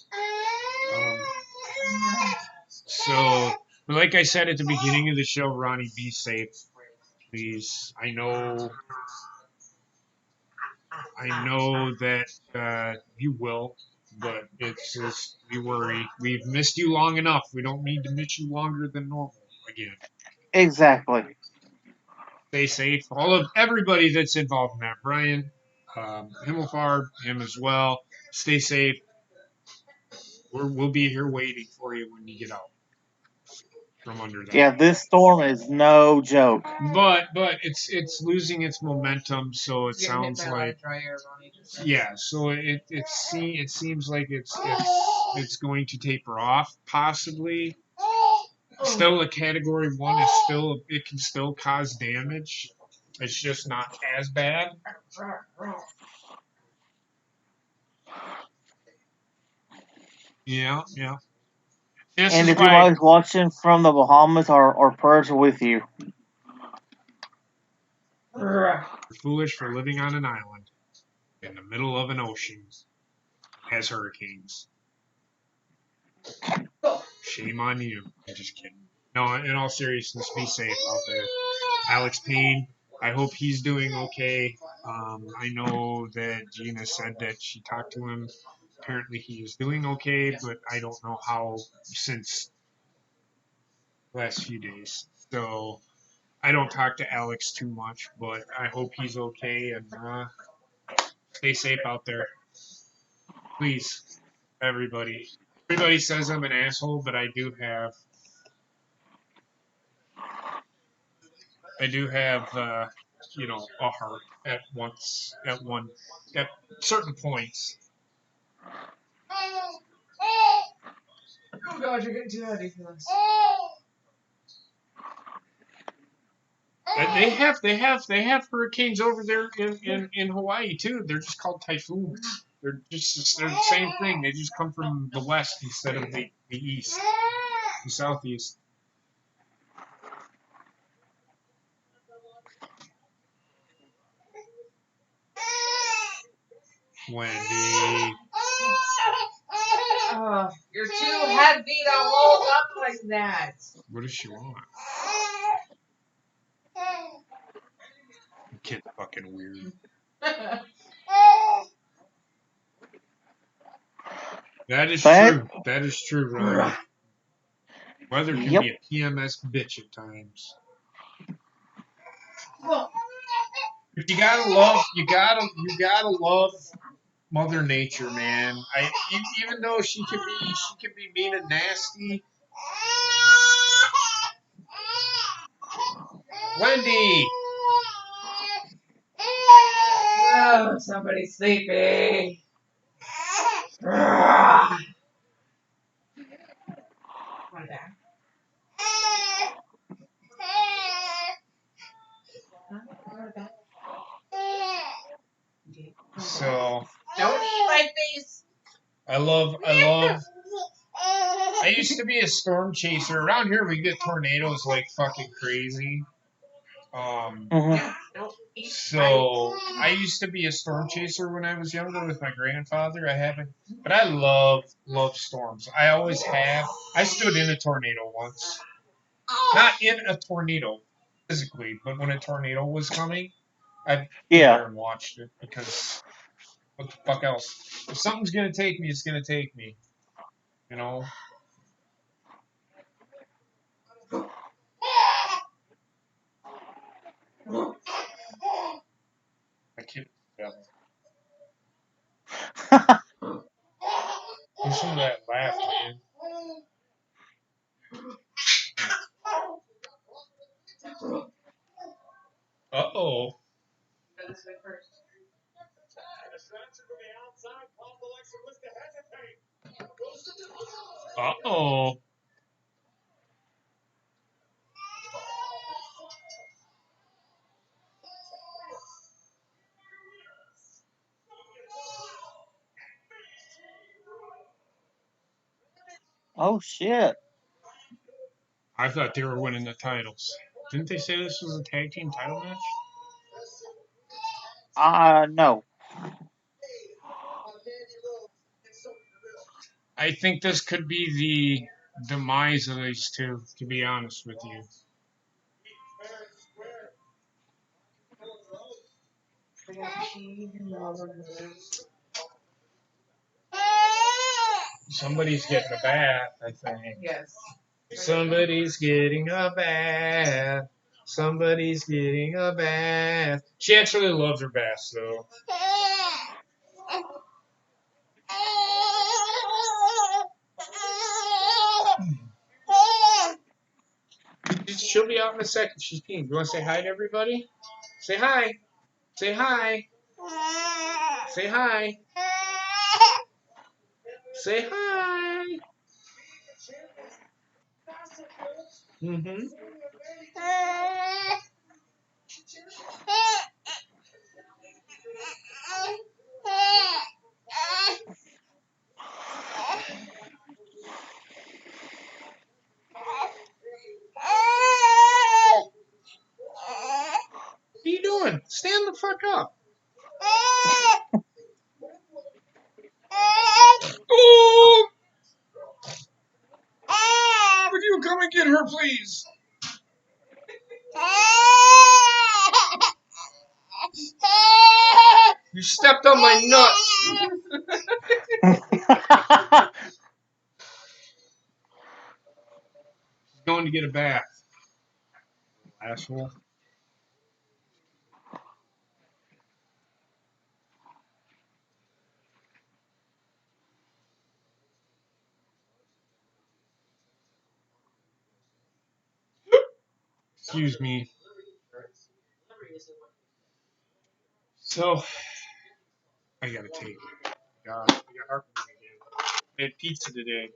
So, but like I said at the beginning of the show, Ronnie, be safe, please. I know that you will, but it's just we worry. We've missed you long enough. We don't need to miss you longer than normal again. Exactly. Stay safe. All of everybody that's involved in that. Brian, Himmelfarb, him as well. Stay safe. We'll be here waiting for you when you get out from under that. Yeah, this storm is no joke. But it's losing its momentum, so it Getting hit sounds by a lot like of dry air, Ronnie just said. yeah. So it seems like it's going to taper off possibly. Still, a category 1 is still it can still cause damage. It's just not as bad. Yeah, yeah. This And is if why anybody's watching from the Bahamas, our prayers are with you. you're foolish for living on an island in the middle of an ocean that has hurricanes. Shame on you. I'm just kidding. No, in all seriousness, be safe out there. Alex Payne, I hope he's doing okay. I know that Gina said that she talked to him apparently he is doing okay, but I don't know how since the last few days. So I don't talk to Alex too much, but I hope he's okay and stay safe out there. Please, everybody. Everybody says I'm an asshole, but I do have a heart at certain points. Oh God, you're getting too heavy for this. And they have hurricanes over there in Hawaii too. They're just called typhoons. They're the same thing. They just come from the west instead of the east, the southeast. Wendy. Oh, you're too heavy to hold up like that. What does she want? The kid's fucking weird. That is true. That is true, Ronnie. Weather can be a PMS bitch at times. But you gotta love Mother Nature, man. Even though she can be mean and nasty. Wendy. Oh, somebody's sleeping. Want it back? So Don't eat like this. I used to be a storm chaser. Around here we get tornadoes like fucking crazy. So I used to be a storm chaser when I was younger with my grandfather. But I love storms. I always have. I stood in a tornado once. Not in a tornado physically, but when a tornado was coming, I stood there and watched it because what the fuck else? If something's gonna take me, it's gonna take me. You know. My kid. Listen to that laugh, man. Uh-oh. Uh-oh. Oh shit. I thought they were winning the titles. Didn't they say this was a tag team title match? No. I think this could be the demise of these two, to be honest with you. Somebody's getting a bath, I think. Yes. Somebody's getting a bath. Somebody's getting a bath. She actually loves her bath, though. She'll be out in a second. She's peeing. You want to say hi to everybody? Say hi. Say hi. Say hi. Say hi. Mm-hmm. What are you doing? Stand the fuck up. Oh! Would you come and get her, please? You stepped on my nuts. Going to get a bath. Asshole. Excuse me. So, I gotta take it. God, I got heartburn again. I had pizza today.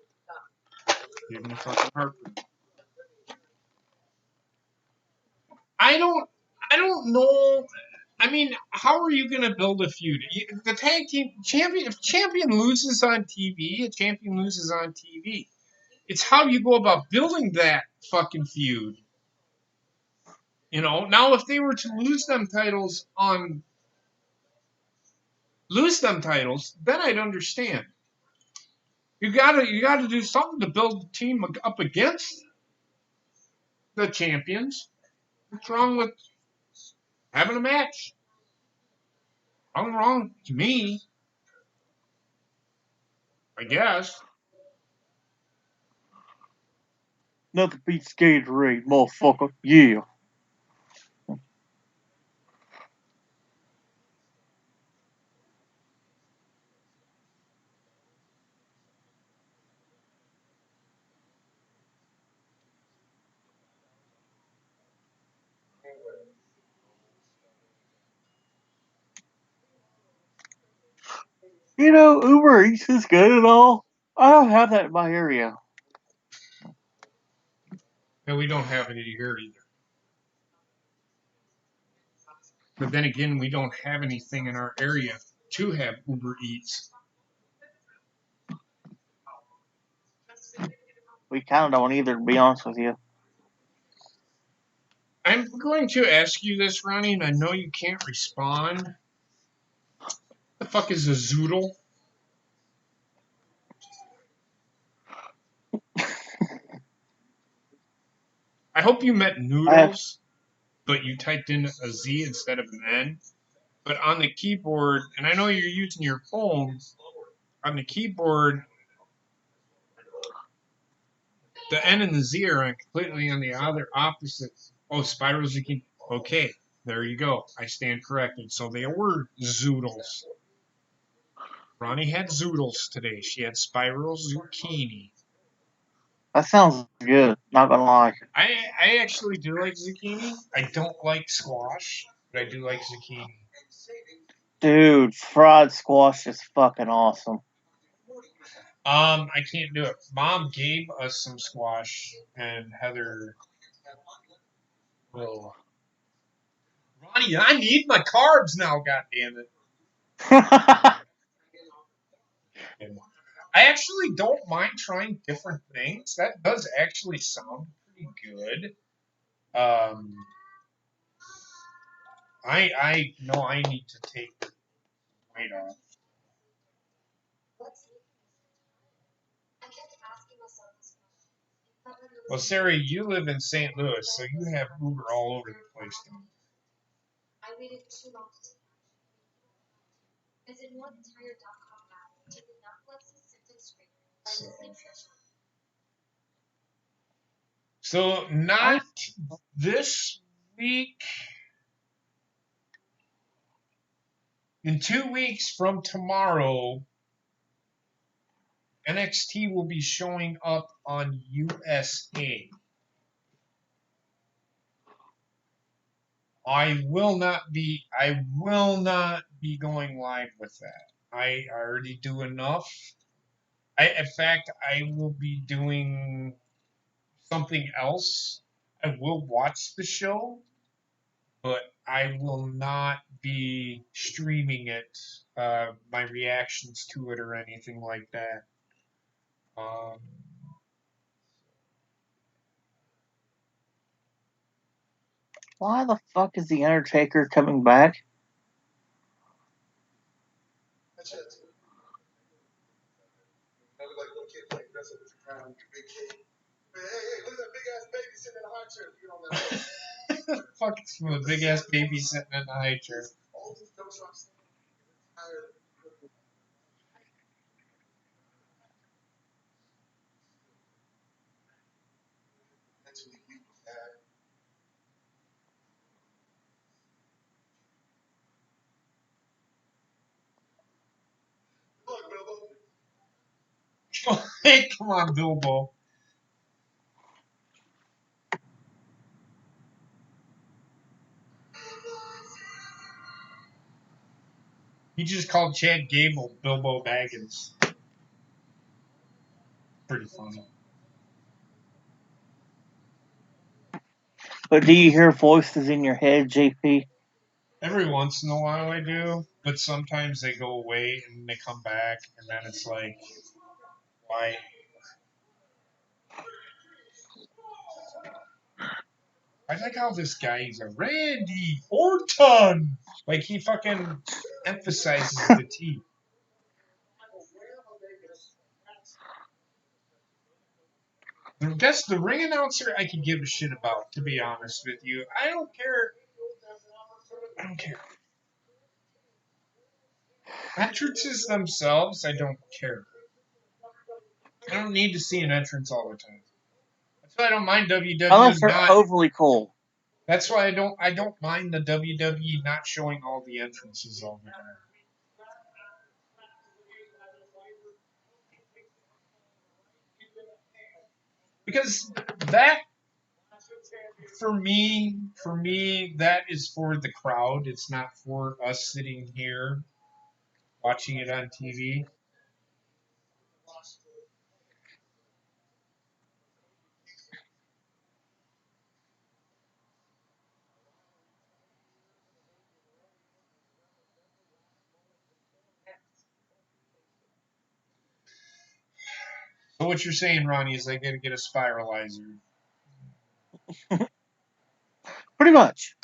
Give me fucking heartburn. I don't know. I mean, how are you gonna build a feud? The tag team champion, if champion loses on TV, a champion loses on TV. It's how you go about building that fucking feud. You know, now if they were to lose them titles, then I'd understand. You gotta do something to build the team up against the champions. What's wrong with having a match? Nothing wrong to me, I guess. Nothing beats Gatorade, motherfucker. Yeah. You know, Uber Eats is good and all. I don't have that in my area. And we don't have it here either. But then again, we don't have anything in our area to have Uber Eats. We kind of don't either, to be honest with you. I'm going to ask you this, Ronnie, and I know you can't respond. What the fuck is a zoodle? I hope you meant noodles, but you typed in a Z instead of an N. But on the keyboard, and I know you're using your phone, on the keyboard, the N and the Z are completely on the other opposite. Oh, spiral zucchini. Okay, there you go. I stand corrected. So they were zoodles. Ronnie had zoodles today. She had spiral zucchini. That sounds good, not gonna lie. I actually do like zucchini. I don't like squash, but I do like zucchini. Dude, fried squash is fucking awesome. I can't do it. Mom gave us some squash, and Heather will. Ronnie, I need my carbs now. God damn it! And I actually don't mind trying different things. That does actually sound pretty good. Um, I know I need to take weight off. Well, Sarah, you live in St. Louis, so you have Uber all over the place. Don't you? So not this week. In 2 weeks from tomorrow, NXT will be showing up on USA. I will not be going live with that. I already do enough. In fact, I will be doing something else. I will watch the show, but I will not be streaming it, my reactions to it or anything like that. Um, Why the fuck is the Undertaker coming back? fuck, it's from a big ass baby sitting in the high chair. Hey, come on, Bilbo. He just called Chad Gable Bilbo Baggins. Pretty funny. But do you hear voices in your head, JP? Every once in a while I do, but sometimes they go away and they come back, and then it's like, why? I like how this guy, he's a Randy Orton. Like, he fucking emphasizes the T. I guess the ring announcer I could give a shit about, to be honest with you. I don't care. I don't care. Entrances themselves, I don't care. I don't need to see an entrance all the time. That's why I don't mind WWE Unless they're not. overly cool. That's why I don't mind the WWE not showing all the entrances all the time. Because that for me, that is for the crowd. It's not for us sitting here watching it on TV. So what you're saying, Ronnie, is I got to get a spiralizer. Pretty much.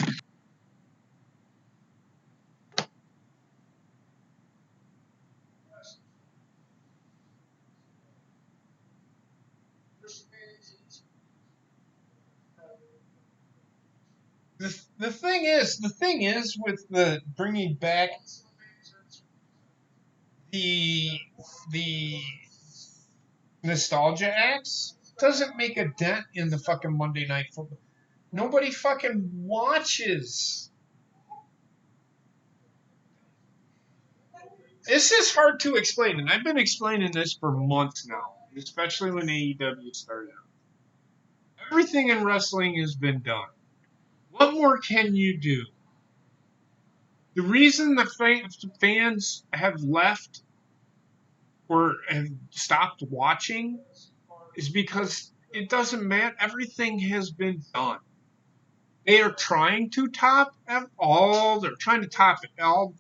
The thing is with the bringing back the the nostalgia acts doesn't make a dent in the fucking Monday Night Football. Nobody fucking watches. This is hard to explain, and I've been explaining this for months now, especially when AEW started out. Everything in wrestling has been done. What more can you do? The reason the fans have left or have stopped watching is because it doesn't matter. Everything has been done. They are trying to top all. They're trying to top it all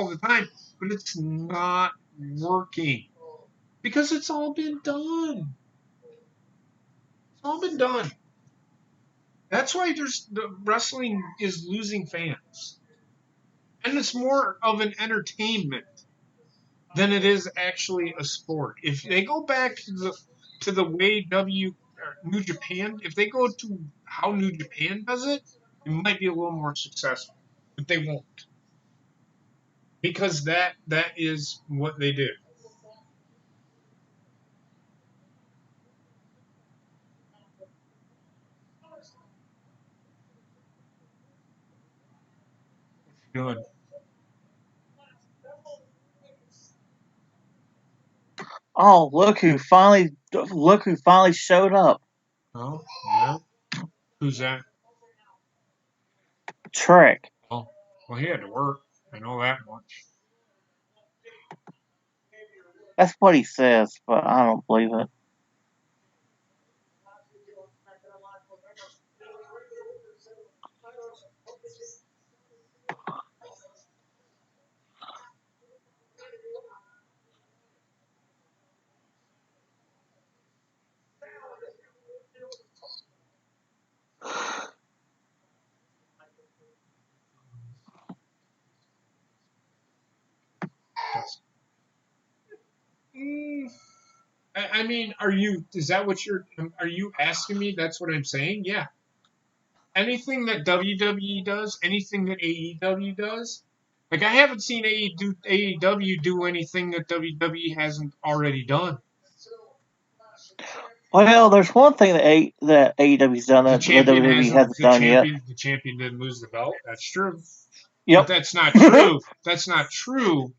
the time, but it's not working because it's all been done. It's all been done. That's why the wrestling is losing fans, and it's more of an entertainment than it is actually a sport. If they go back to the way New Japan, if they go to how New Japan does it, it might be a little more successful, but they won't because that is what they do. Good. Oh, look who finally showed up. Oh, yeah. Who's that? Trek. Oh, well, he had to work. I know that much. That's what he says, but I don't believe it. Mm, I mean, are you? Is that what you're? Are you asking me? That's what I'm saying. Yeah. Anything that WWE does, anything that AEW does. Like I haven't seen AEW do anything that WWE hasn't already done. Well, there's one thing that AEW's done that the WWE hasn't done yet. The champion didn't lose the belt. That's true. But Yep. that's not true. That's not true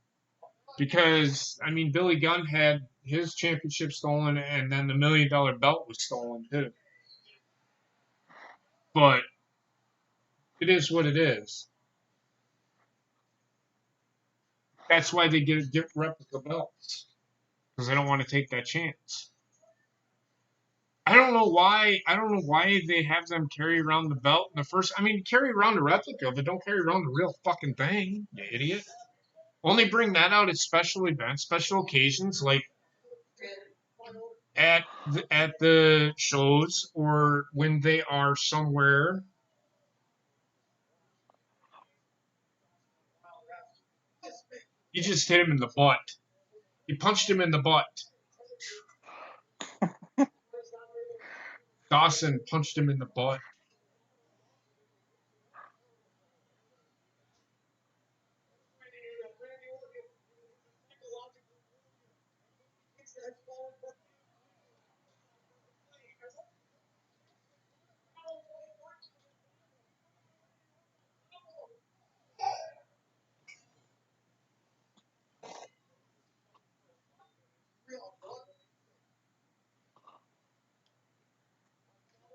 because I mean Billy Gunn had his championship stolen, and then the $1 million belt was stolen too. But it is what it is. That's why they get replica belts, because they don't want to take that chance. I don't know why. I don't know why they have them carry around the belt in the first. I mean, carry around the replica, but don't carry around the real fucking thing, you idiot. Only bring that out at special events, special occasions, like at the shows or when they are somewhere. He just hit him in the butt. He punched him in the butt. Dawson punched him in the butt.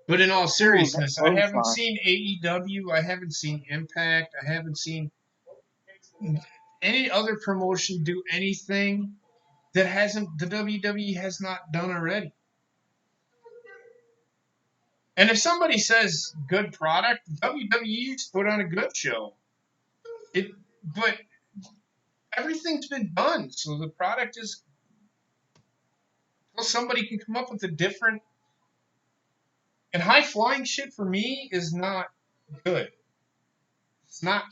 But in all That seriousness, I haven't clothesline. seen AEW. I haven't seen Impact. I haven't seen any other promotion do anything that hasn't the WWE has not done already. And if somebody says good product, WWE's put on a good show. But everything's been done, so the product is. Well, somebody can come up with a different. And high flying shit for me is not good. It's not.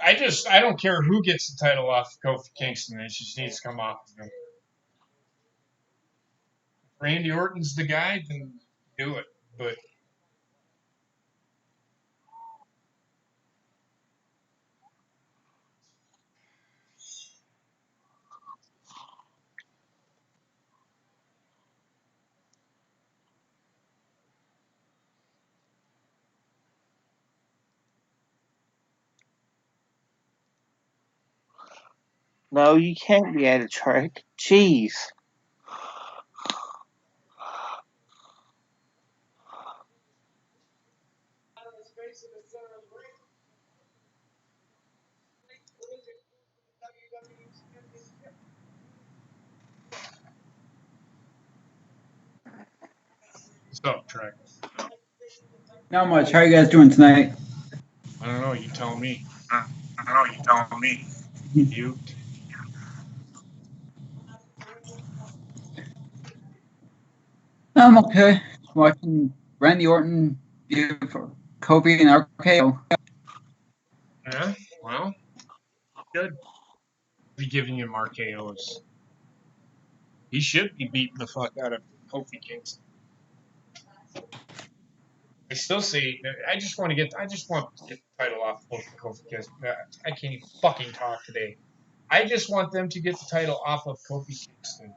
I don't care who gets the title off of Kofi Kingston. It just needs to come off of him. If Randy Orton's the guy, then do it. But No, you can't be at a trick. Jeez. what's up, Trek? Not much. How are you guys doing tonight? I don't know. You tell me. I don't know. You tell me. You. I'm okay. Watching Randy Orton for Kobe and RKO. Yeah. Well, good. Be giving you RKO's. He should be beating the fuck out of Kofi Kingston. I still say I just want to get the title off of Kofi Kingston. I can't even fucking talk today. I just want them to get the title off of Kofi Kingston.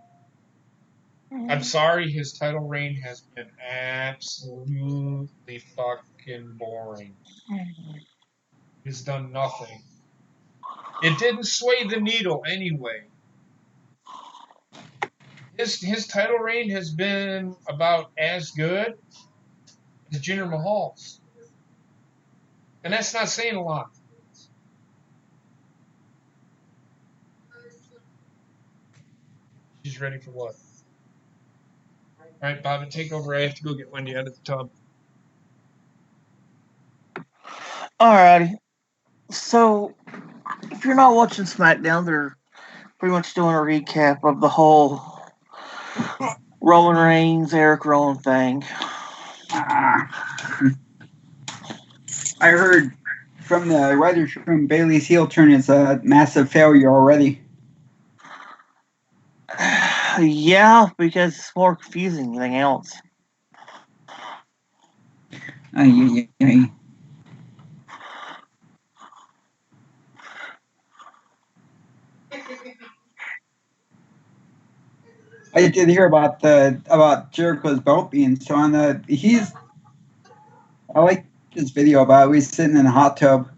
I'm sorry, his title reign has been absolutely fucking boring. He's done nothing. It didn't sway the needle anyway. His title reign has been about as good as Jinder Mahal's. And that's not saying a lot. She's ready for what? All right, Bob, take over. I have to go get Wendy out of the tub. Alrighty. So, if you're not watching SmackDown, they're pretty much doing a recap of the whole Roman Reigns, Eric Rowan thing. I heard from the writers room Bailey's heel turn is a massive failure already. Yeah, because it's more confusing than anything else. I did hear about Jericho's belt being stolen. I like this video about he's sitting in a hot tub.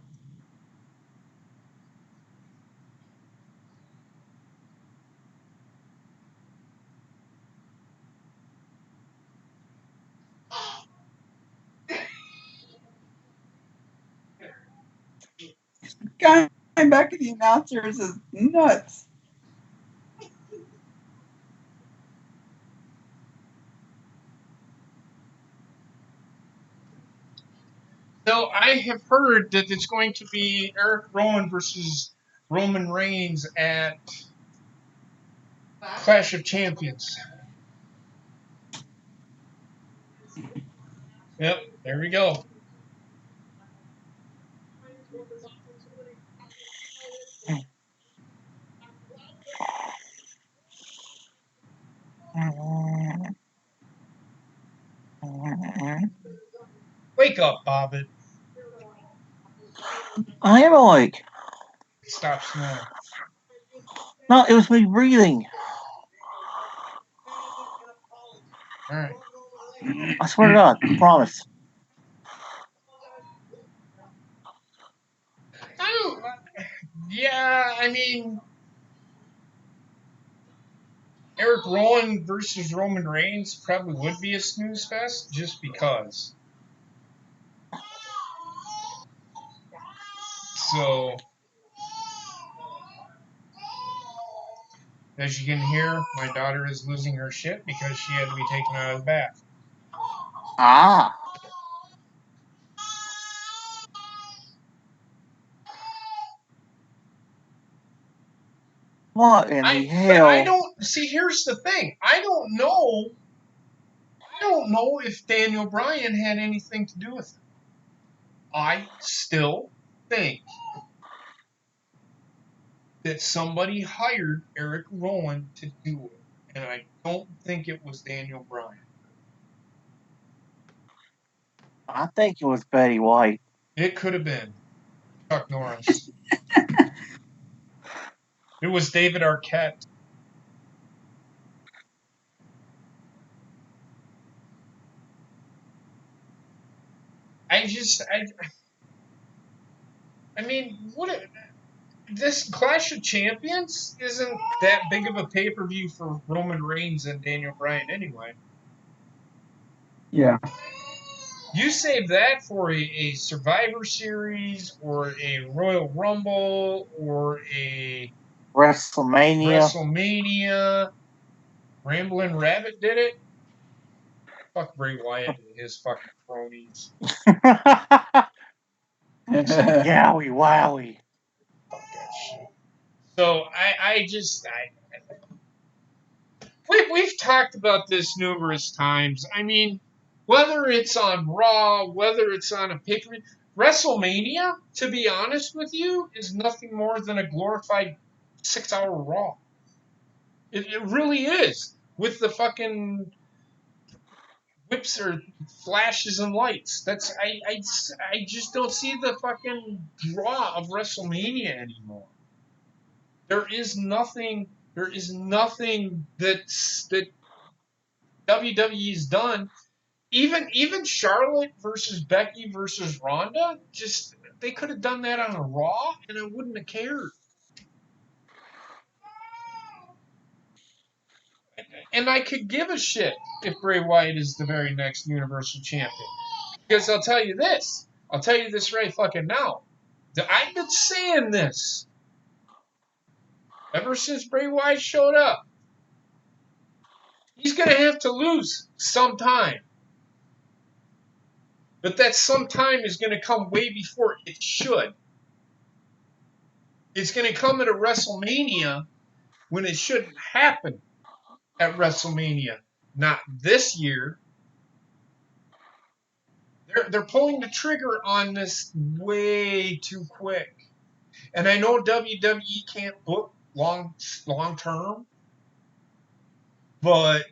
Guy back at the announcers is nuts. So I have heard that it's going to be Eric Rowan versus Roman Reigns at Clash of Champions. Yep, there we go. Wake up, Bobbit. I am awake. Stop snoring. No, it was me breathing. All right. I swear to God, promise. Yeah, I mean, Eric Rowan versus Roman Reigns probably would be a snooze fest just because. So, as you can hear, my daughter is losing her shit because she had to be taken out of the bath. Ah. What in the hell? But I don't see. Here's the thing. I don't know if Daniel Bryan had anything to do with it. I still think that somebody hired Eric Rowan to do it, and I don't think it was Daniel Bryan. I think it was Betty White. It could have been Chuck Norris. It was David Arquette. I mean, this Clash of Champions isn't that big of a pay-per-view for Roman Reigns and Daniel Bryan anyway. Yeah. You save that for a Survivor Series or a Royal Rumble or a WrestleMania. Ramblin' Rabbit did it. Fuck Bray Wyatt and his fucking cronies. Yowie wowie. Fuck that shit. So we've talked about this numerous times. I mean, whether it's on Raw, whether it's on a pay-per-view, WrestleMania, to be honest with you, is nothing more than a glorified 6-hour Raw. It really is. With the fucking whips or flashes and lights. I just don't see the fucking draw of WrestleMania anymore. There is nothing that WWE's done. Even Charlotte versus Becky versus Ronda, just they could have done that on a Raw and I wouldn't have cared. And I could give a shit if Bray Wyatt is the very next Universal Champion. Because I'll tell you this right fucking now. I've been saying this ever since Bray Wyatt showed up. He's going to have to lose sometime. But that sometime is going to come way before it should. It's going to come at a WrestleMania when it shouldn't happen at WrestleMania. Not this year. They're pulling the trigger on this way too quick. And I know WWE can't book long term, but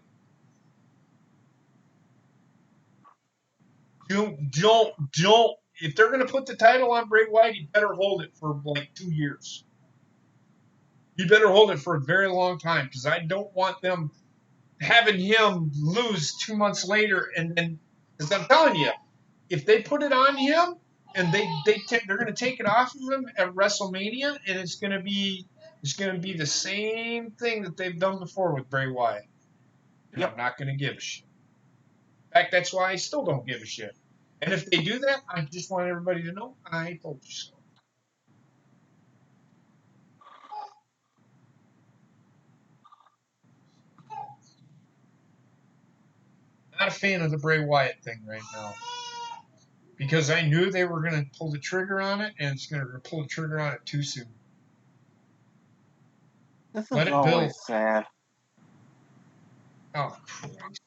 don't. If they're going to put the title on Bray Wyatt, you better hold it for like 2 years. You better hold it for a very long time because I don't want them having him lose 2 months later. And then, because I'm telling you, if they put it on him and they're going to take it off of him at WrestleMania, and it's going to be the same thing that they've done before with Bray Wyatt. And I'm not going to give a shit. In fact, that's why I still don't give a shit. And if they do that, I just want everybody to know I told you so. Not a fan of the Bray Wyatt thing right now. Because I knew they were going to pull the trigger on it, and it's going to pull the trigger on it too soon. This is Let it always build. sad. Oh, Christ.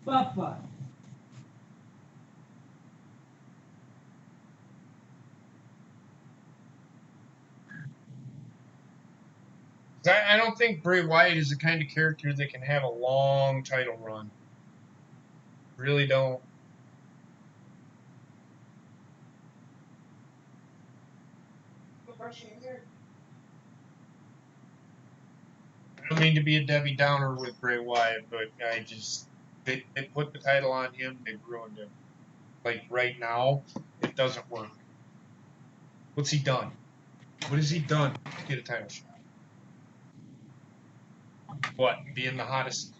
Papa. I don't think Bray Wyatt is the kind of character that can have a long title run. Really don't. I don't mean to be a Debbie Downer with Bray Wyatt, but they put the title on him, they ruined him. Like right now, it doesn't work. What's he done? What has he done to get a title shot? What? Being the hottest?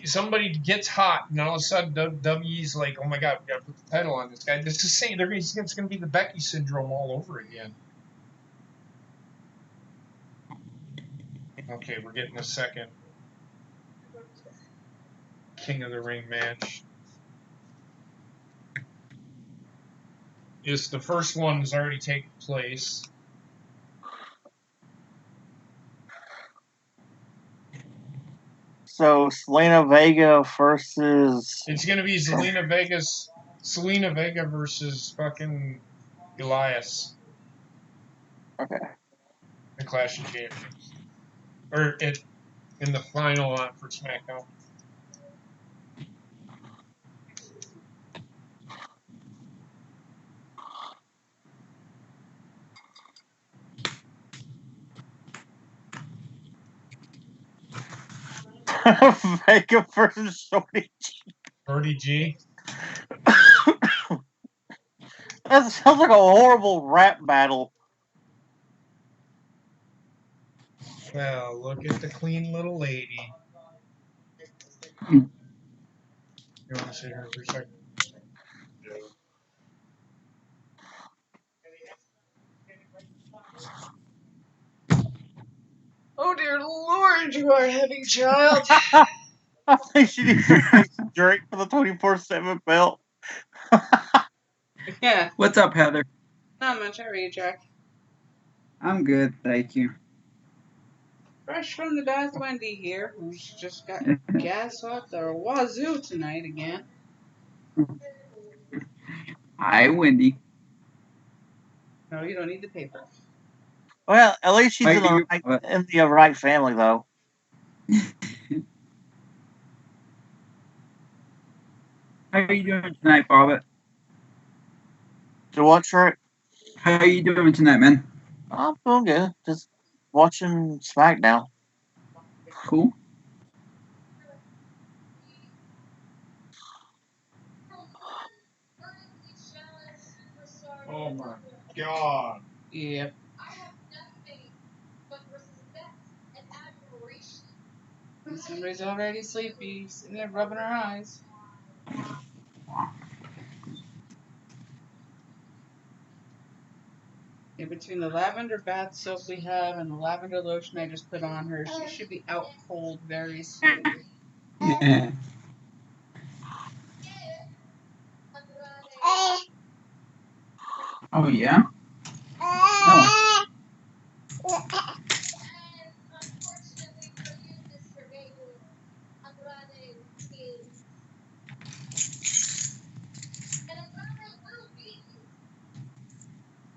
Somebody gets hot, and all of a sudden WWE's like, "Oh my God, we got to put the title on this guy." This is saying it's going to be the Becky syndrome all over again. Okay, we're getting a second King of the Ring match. Yes, the first one has already taken place. So Selena Vega versus. It's going to be Selena Vega versus fucking Elias. Okay. The Clash of Champions. Or in the final for SmackDown. Vega versus Shorty G. Shorty G. That sounds like a horrible rap battle. Well, look at the clean little lady. Hmm. You want to sit here for a second? Oh dear Lord, you are having child. I think she needs to face Drake for the 24/7 belt. Yeah, What's up, Heather? not much. How are you, Jack? I'm good, thank you. Fresh from the bath, Wendy here, who's just got gas off the wazoo tonight again. Hi, Wendy. No, you don't need the paper. Well, at least she's How in you the right family, though. How are you doing tonight, Bobbit? To watch her, How are you doing tonight, man? I'm doing good. Just watching SmackDown. Cool. Oh my god. Yep. And somebody's already sleepy, sitting there rubbing her eyes. In between the lavender bath soap we have and the lavender lotion I just put on her, she should be out cold very soon. Yeah. Oh yeah. Oh.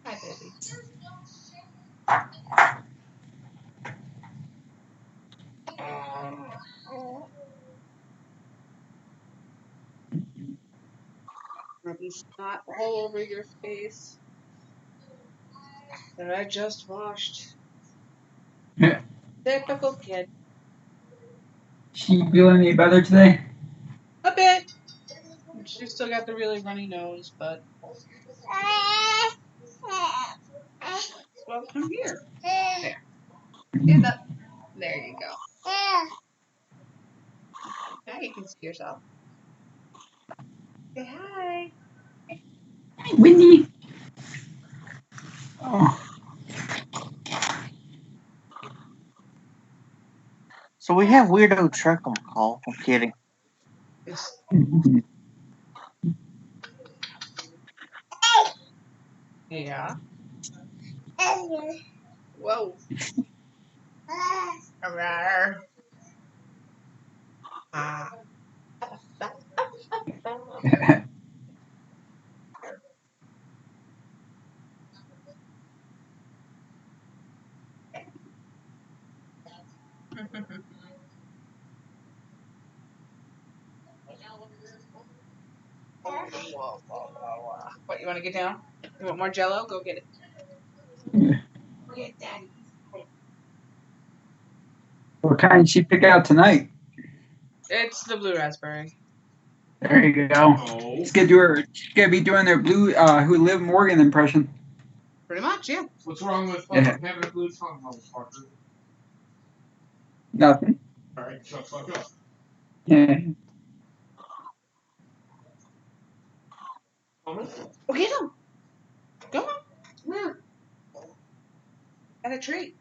Hi, baby. Rubbing snot all over your face that I just washed. Yeah. Typical kid. She feeling any better today? A bit. She's still got the really runny nose, but. Well, come here. There. Stand up. There you go. Now you can see yourself. Say hi. Hi, Wendy. Oh. So we have Weirdo Truck on call. I'm kidding. It's, yeah. Whoa. Rawr. Ah. What, you want to get down? You want more jello? Go get it. Go get daddy. What kind did she pick out tonight? It's the blue raspberry. There you go. Oh. She's gonna be doing their blue who live Morgan impression. Pretty much, yeah. What's wrong with Yeah. having a blue tongue, motherfucker? Nothing. Alright, shut the fuck up. Yeah. Go get him. Go on. Come here. Got a treat.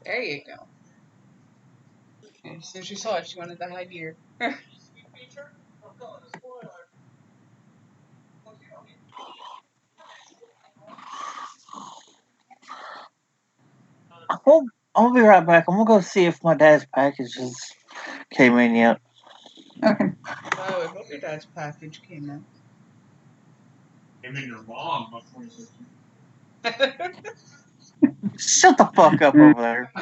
There you go. And as soon as she saw it, she wanted the high beer. I'm gonna be right back. I'm gonna go see if my dad's packages came in yet. Okay. I would hope your dad's package came in. Him and your mom before you Shut the fuck up over there.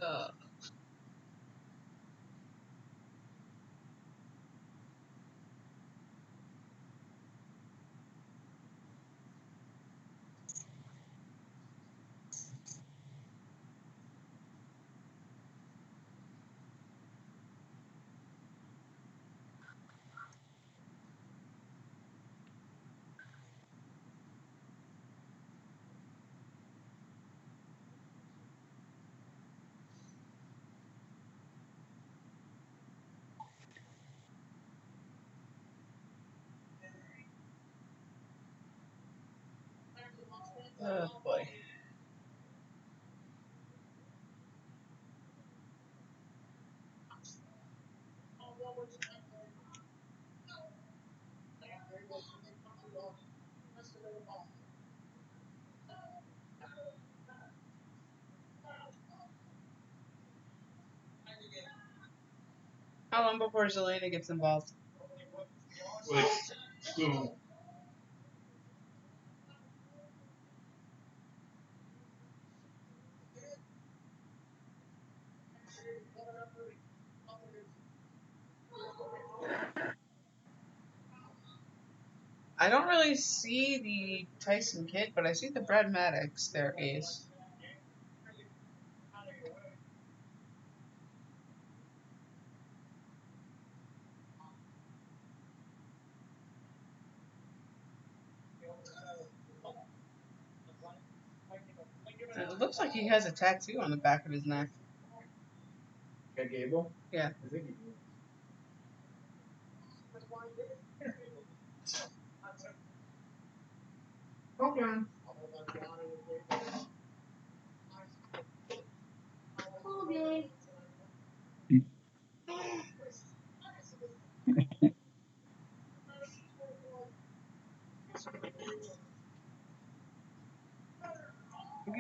uh, oh boy. How long before Zelina gets involved? Like, soon. I don't really see the Tyson Kidd, but I see the Brad Maddox there, Ace. It looks like he has a tattoo on the back of his neck. Chad Gable? Yeah. I think he did. Okay.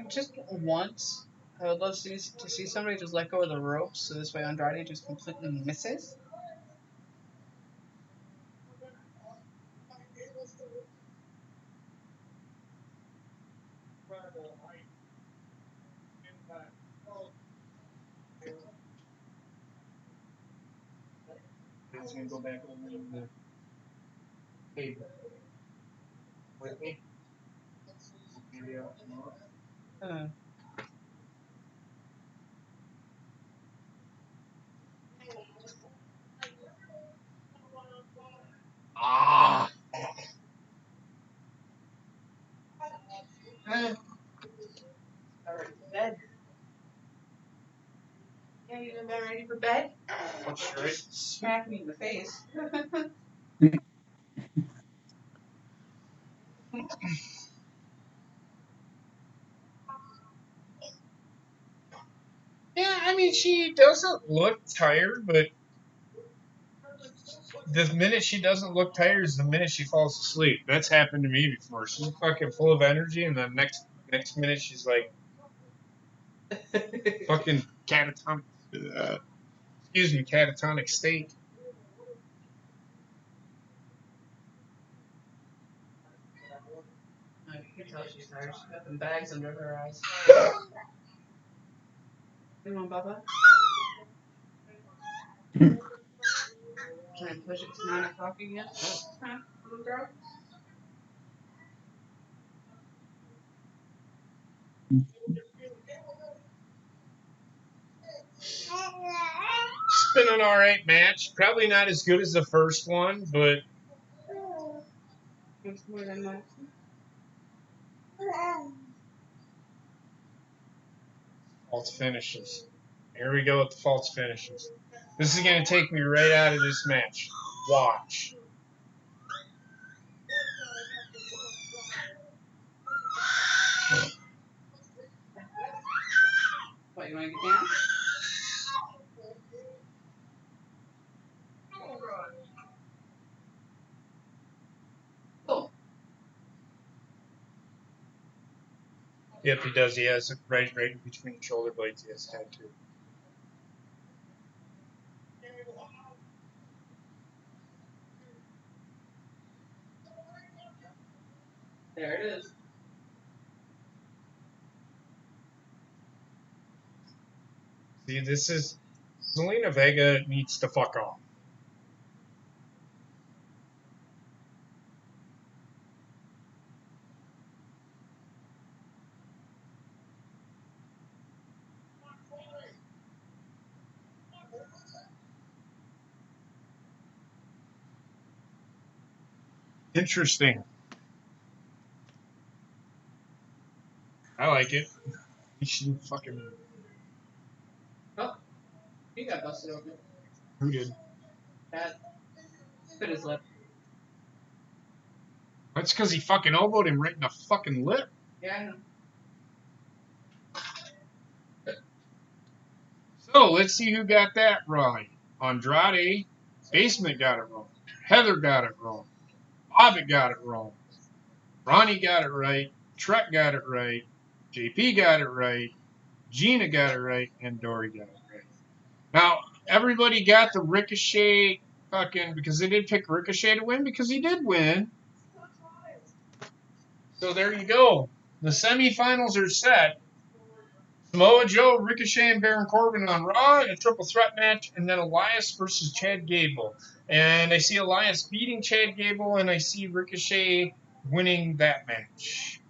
Just once, I would love to see somebody just let go of the ropes, so this way Andrade just completely misses. He's gonna go back over in the table with me. Maybe out tomorrow. Uh, Ah! Alright, bed. Yeah, you been ready for bed? That's right. Smack me in the face. Yeah, I mean, she doesn't look tired, but the minute she doesn't look tired is the minute she falls asleep. That's happened to me before. She's fucking full of energy, and the next minute she's like fucking catatonic. Catatonic state. You can tell she's tired. She's got them bags under her eyes. Come on, Bubba. Can I push it to 9 o'clock again? Huh, little girl? It's been an alright match. Probably not as good as the first one, but It's more than that. false finishes. Here we go with the false finishes. This is going to take me right out of this match. Watch. What, you want to get down? Cool. Yep, he does. He has it right in between the shoulder blades. He has tattoo. There it is. See, this is Zelina Vega needs to fuck off. Interesting. I like it. You should fucking. Oh, he got busted open. Who did? That bit his lip. That's because he fucking elbowed him right in the fucking lip. Yeah, I know. So let's see who got that right. Andrade Basement got it wrong. Heather got it wrong. Bobbitt got it wrong. Ronnie got it right. Trek got it right. JP got it right. Gina got it right. And Dory got it right. Now, everybody got the Ricochet fucking, because they did pick Ricochet to win because he did win. So there you go. The semifinals are set. Samoa Joe, Ricochet, and Baron Corbin on Raw in a triple threat match, and then Elias versus Chad Gable. And I see Elias beating Chad Gable, and I see Ricochet winning that match.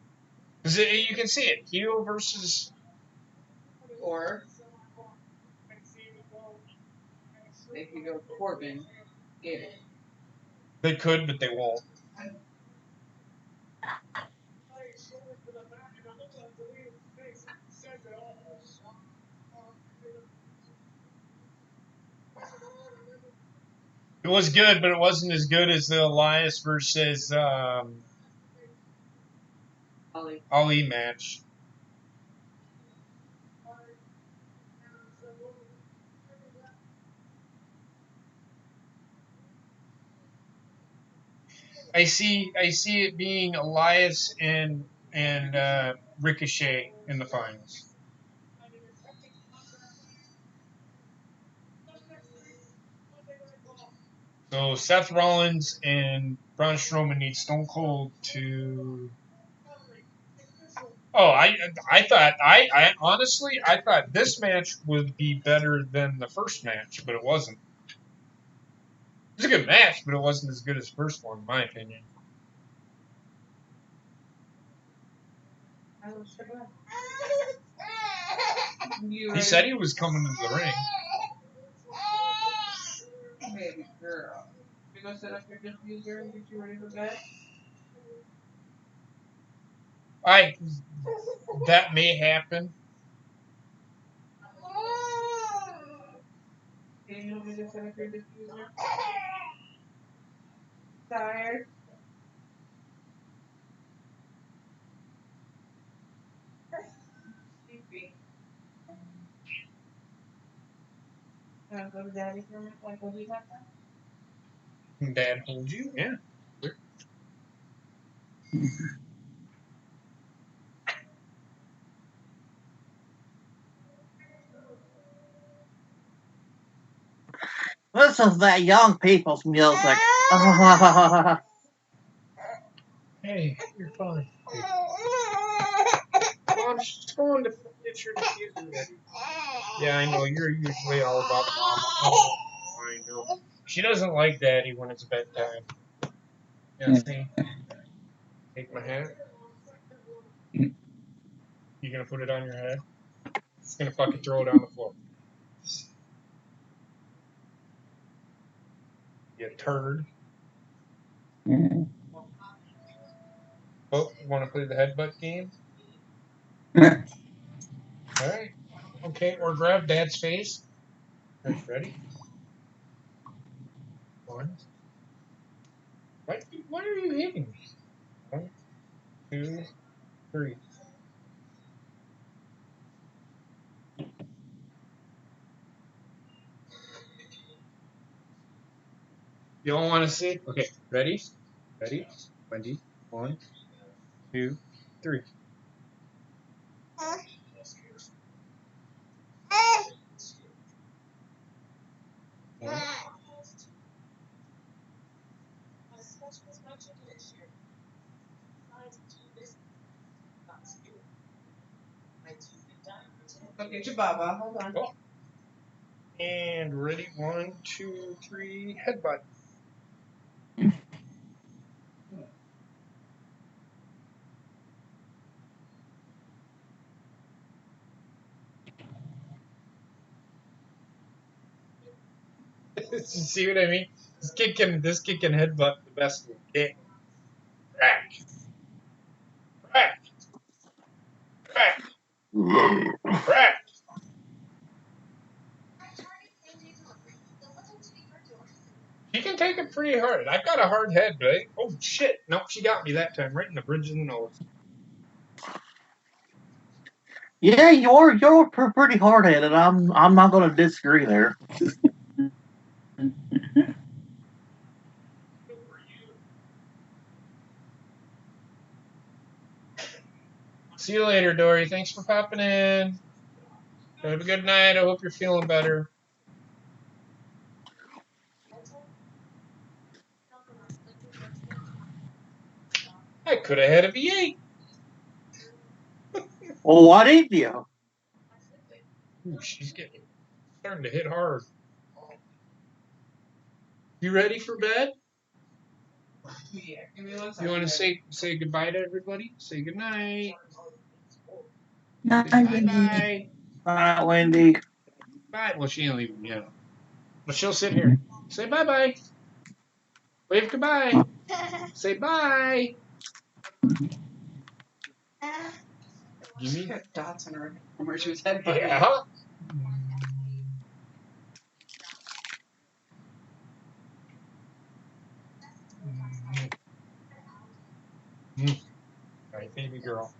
Because you can see it. Heel versus... Or they could go Corbin, Gable. They could, but they won't. It was good, but it wasn't as good as the Elias versus Ali match. I see it being Elias and Ricochet in the finals. So Seth Rollins and Braun Strowman need Stone Cold to. Oh, I honestly thought this match would be better than the first match, but it wasn't. It was a good match, but it wasn't as good as the first one, in my opinion. He said he was coming to the ring. Baby girl. You gonna set up your diffuser and get you ready for bed? That may happen. Can you want me to set up your diffuser? Tired? Sleepy. Wanna go to daddy for a minute? Wanna go do that now? Dad hold you? Yeah. This is that young people's music. Hey, you're fine. Mom, she's going to get your diffuser ready. Yeah, I know. You're usually all about Mama. Oh, I know. She doesn't like Daddy when it's bedtime. Yeah, see? Take my hat. You gonna put it on your head? It's gonna fucking throw it on the floor. You turd. Oh, you wanna play the headbutt game? Alright. Okay, or grab Dad's face. Alright, ready? One. Why are you hitting me? 1, 2, 3. You all want to see? Okay, ready? Ready? Wendy. 1, 2, 3. One. Go get your baba. Hold on. Oh. And ready? 1, 2, 3. Headbutt. You see what I mean? This kid can headbutt the best of the game. Crack. Crack. Crack. Crack. She can take it pretty hard. I've got a hard head, right? Oh shit! Nope, she got me that time, right in the bridge of the nose. Yeah, you're pretty hard headed. I'm not going to disagree there. See you later, Dory. Thanks for popping in. Have a good night. I hope you're feeling better. I could have had a V8. Well, what did you? Ooh, she's starting to hit hard. You ready for bed? Yeah, give me 1 You second. want to say goodbye to everybody? Say good night. Night, Bye Wendy. bye. Bye, Wendy. Bye. Well, she ain't leaving yet, but she'll sit here. Say bye bye. Wave goodbye. Say bye. She got dots on her from where she was headbutting. Yeah. Right, baby girl.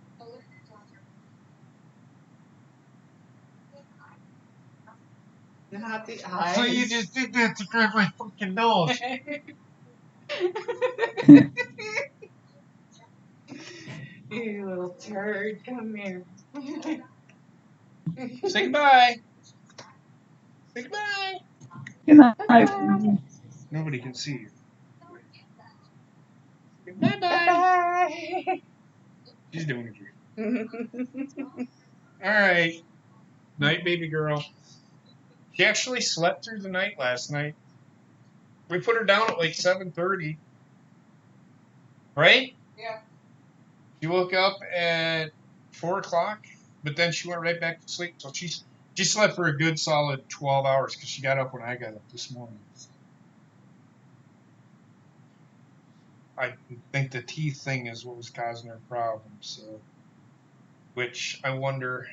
Not the eyes. So you just did that to grab my fucking nose. You little turd, come here. Say goodbye. Say goodbye. Good night. Bye. Nobody can see you. Bye bye. Bye. She's doing it. All right. Night, baby girl. She actually slept through the night last night. We put her down at like 7:30. Right? Yeah. She woke up at 4 o'clock, but then she went right back to sleep. So she slept for a good solid 12 hours because she got up when I got up this morning. I think the teeth thing is what was causing her problems. So, which I wonder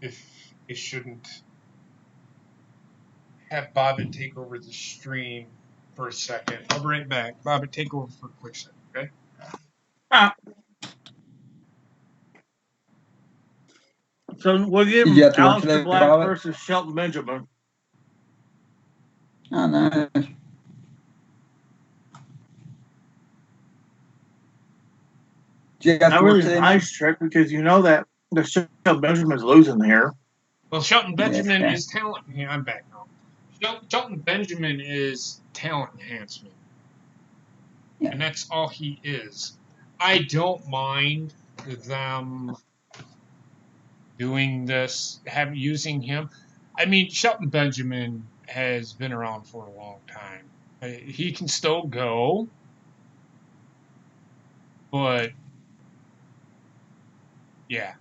if it shouldn't have Bobbit take over the stream for a second. I'll be right back. Bobbit, take over for a quick second, okay? So we're Did you getting have to work Aleister today, Black Bobbit? versus Shelton Benjamin. Oh, nice. Did you have Not to work really today, nice trick because you know that the Shelton Benjamin's losing here. Well, Shelton Benjamin Yeah. is talent. Yeah, I'm back now. Shelton Benjamin is talent enhancement. Yeah. And that's all he is. I don't mind them doing this, using him. I mean, Shelton Benjamin has been around for a long time. He can still go, but yeah.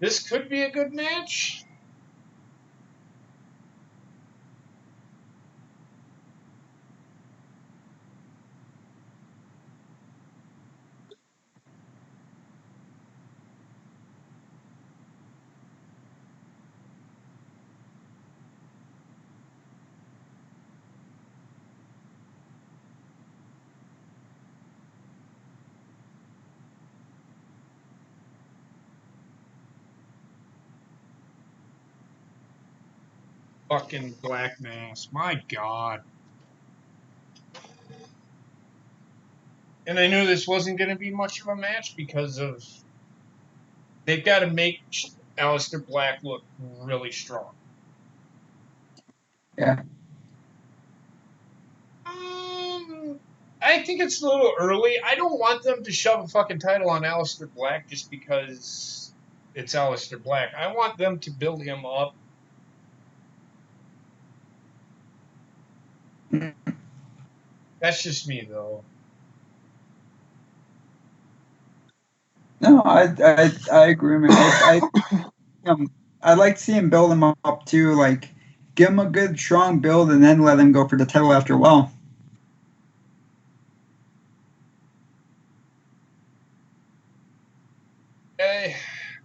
This could be a good match. Fucking Black Mass. My God. And I knew this wasn't going to be much of a match because of they've got to make Aleister Black look really strong. Yeah. I think it's a little early. I don't want them to shove a fucking title on Aleister Black just because it's Aleister Black. I want them to build him up. That's just me, though. No, I agree, man. I'd like to see him build him up too. Like, give him a good, strong build, and then let him go for the title after a while.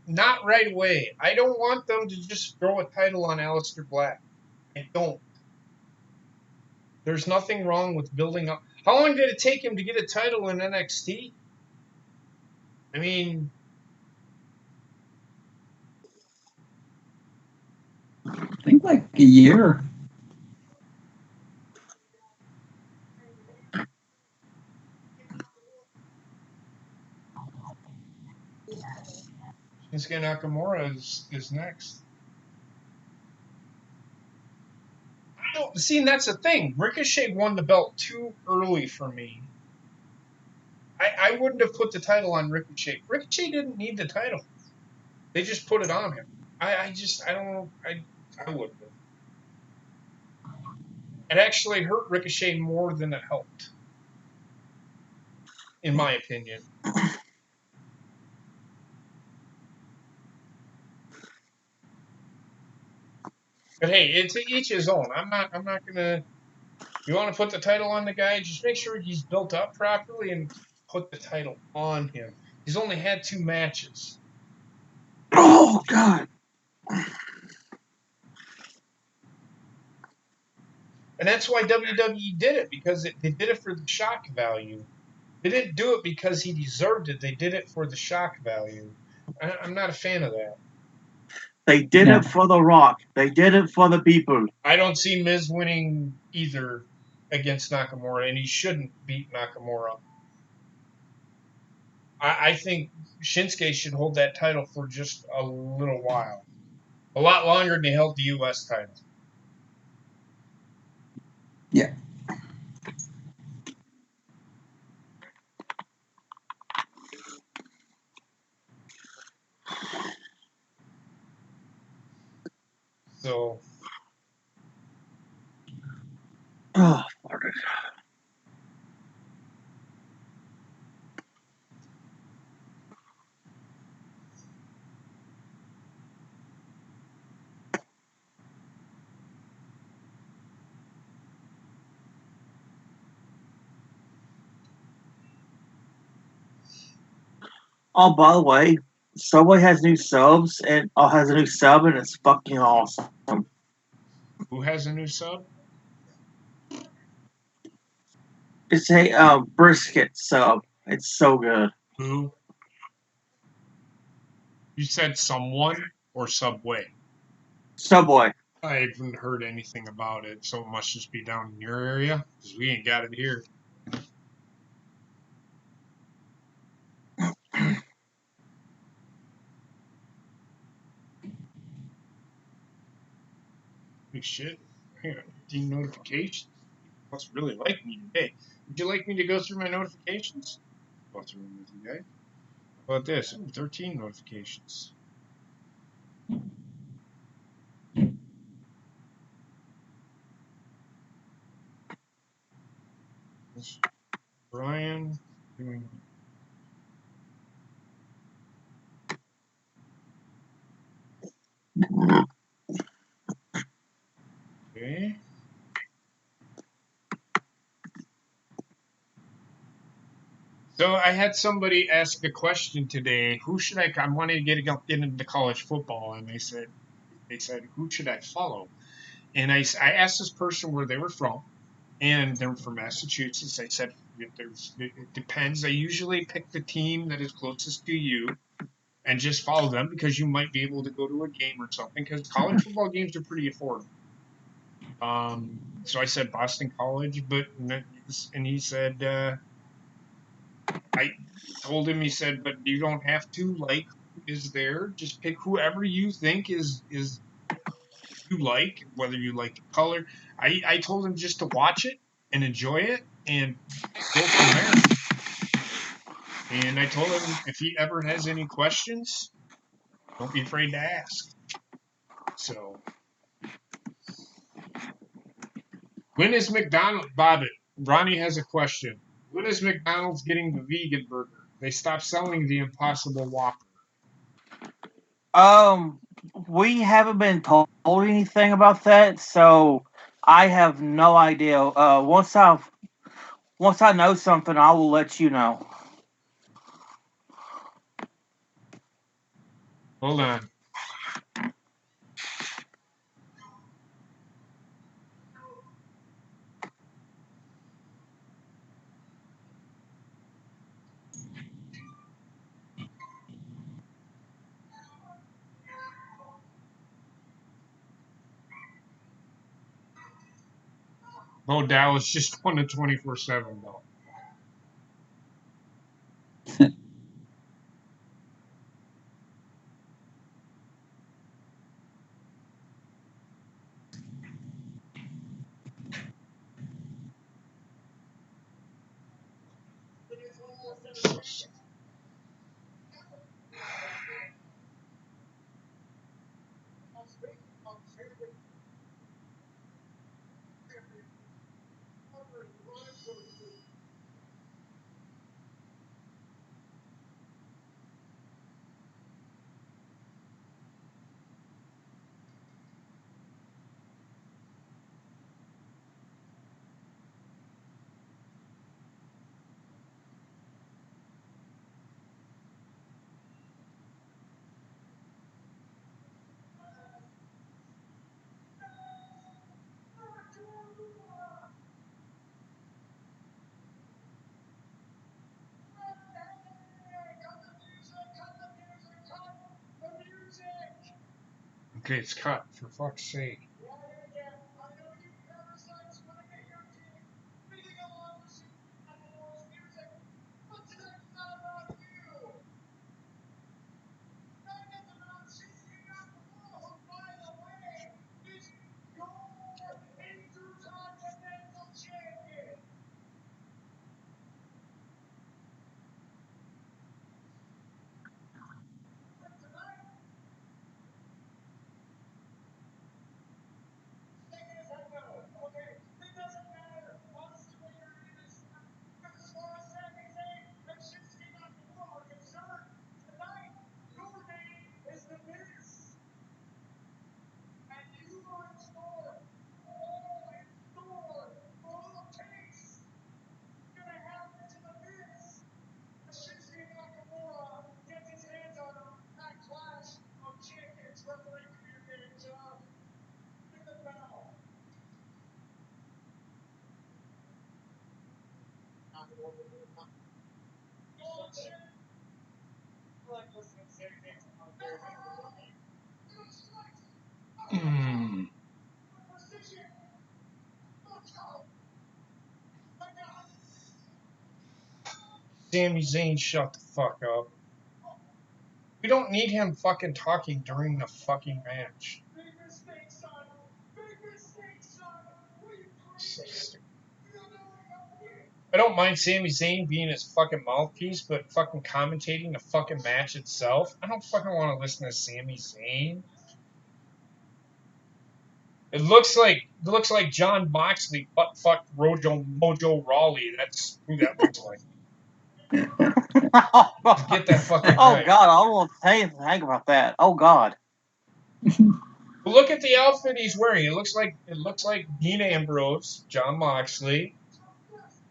Not right away. I don't want them to just throw a title on Aleister Black. I don't. There's nothing wrong with building up. How long did it take him to get a title in NXT? I mean, I think like a year. Shinsuke Nakamura is next. I don't see. That's the thing. Ricochet won the belt too early for me. I wouldn't have put the title on Ricochet. Ricochet didn't need the title. They just put it on him. I don't know. I wouldn't have. It actually hurt Ricochet more than it helped, in my opinion. But hey, it's each his own. I'm not gonna. You want to put the title on the guy? Just make sure he's built up properly and put the title on him. He's only had 2 matches. Oh God. And that's why WWE did it, because they did it for the shock value. They didn't do it because he deserved it. They did it for the shock value. I'm not a fan of that. They did No. it for The Rock. They did it for the people. I don't see Miz winning either against Nakamura, and he shouldn't beat Nakamura. I think Shinsuke should hold that title for just a little while. A lot longer than he held the U.S. title. Yeah. So, Oh, fuck it. Oh, by the way, Subway has new subs and has a new sub, and it's fucking awesome. who has a new sub? It's a brisket sub. It's so good. Who? You said someone or Subway? Subway. I haven't heard anything about it, so it must just be down in your area, because we ain't got it here. Big shit. I got 15 notifications. You must really like me today. Would you like me to go through my notifications? Go through them with you guys. How about this? Ooh, 13 notifications. This Brian doing. Okay. So I had somebody ask a question today. Who should I wanted to get into college football, and they said who should I follow? And I asked this person where they were from, and they're from Massachusetts. I said it depends. I usually pick the team that is closest to you and just follow them, because you might be able to go to a game or something, because college football games are pretty affordable. So I said Boston College, and he said, I told him, he said, but you don't have to like who is there. Just pick whoever you think is you like, whether you like the color. I told him just to watch it and enjoy it and go from there. And I told him if he ever has any questions, don't be afraid to ask. So when is McDonald's, Bobbitt? Ronnie has a question. When is McDonald's getting the vegan burger? They stopped selling the Impossible Whopper. We haven't been told anything about that, so I have no idea. Once I know something, I will let you know. Hold on. Oh, Dallas just won the 24/7 though. Okay, it's cut, for fuck's sake. Mm. Sami Zayn, shut the fuck up. We don't need him fucking talking during the fucking match. So stupid. I don't mind Sami Zayn being his fucking mouthpiece, but fucking commentating the fucking match itself, I don't fucking want to listen to Sami Zayn. It looks like John Moxley butt fucked Mojo Rawley. That's who that looks like. Get that fucking Oh right. God, I don't want to say anything about that. Oh God. But look at the outfit he's wearing. It looks like Dean Ambrose, John Moxley.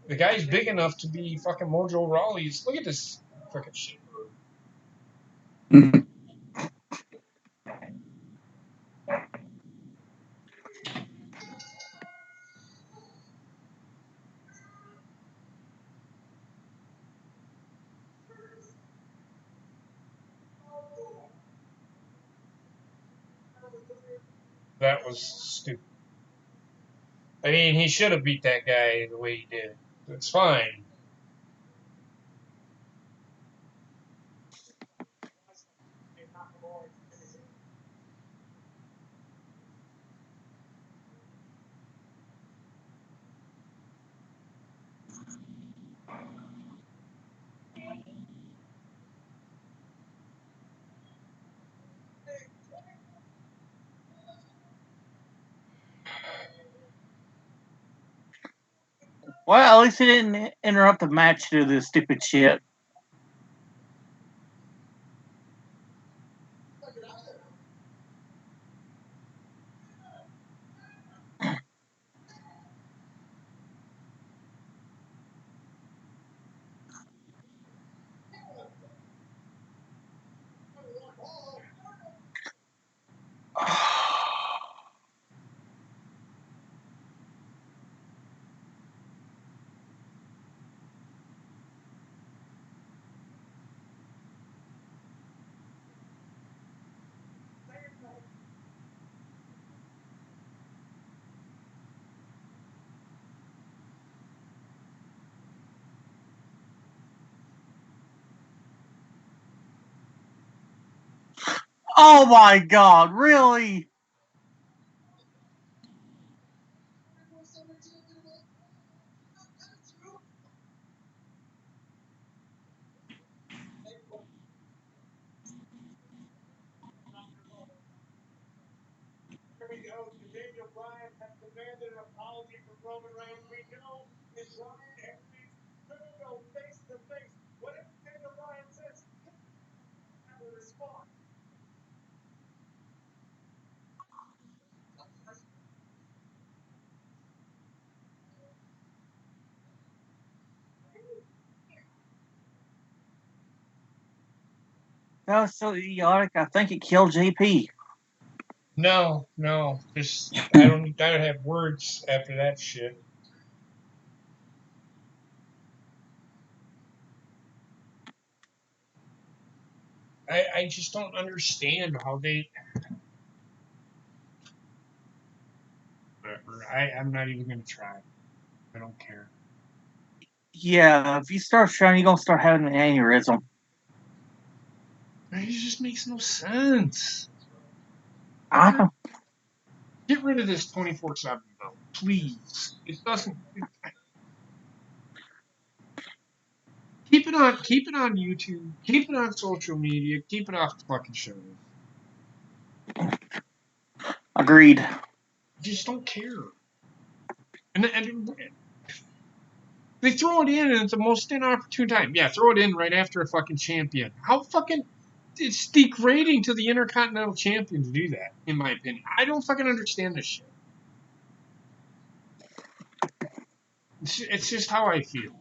The guy's big enough to be fucking Mojo Rawley's. Look at this fucking shit. That was stupid. I mean, he should have beat that guy the way he did. It's fine. Well, at least he didn't interrupt the match to do this stupid shit. Oh my God! Really? That was so idiotic. I think it killed JP. No, just I don't have words after that shit. I just don't understand how they. Whatever. I'm not even gonna try. I don't care. Yeah, if you start showing, you're gonna start having an aneurysm. It just makes no sense. I don't. Get rid of this 24/7 belt, please. It doesn't. Keep it on. Keep it on YouTube. Keep it on social media. Keep it off the fucking shows. Agreed. Just don't care. And they throw it in at the most inopportune time. Yeah, throw it in right after a fucking champion. How fucking it's degrading to the Intercontinental Champion to do that, in my opinion. I don't fucking understand this shit. It's just how I feel.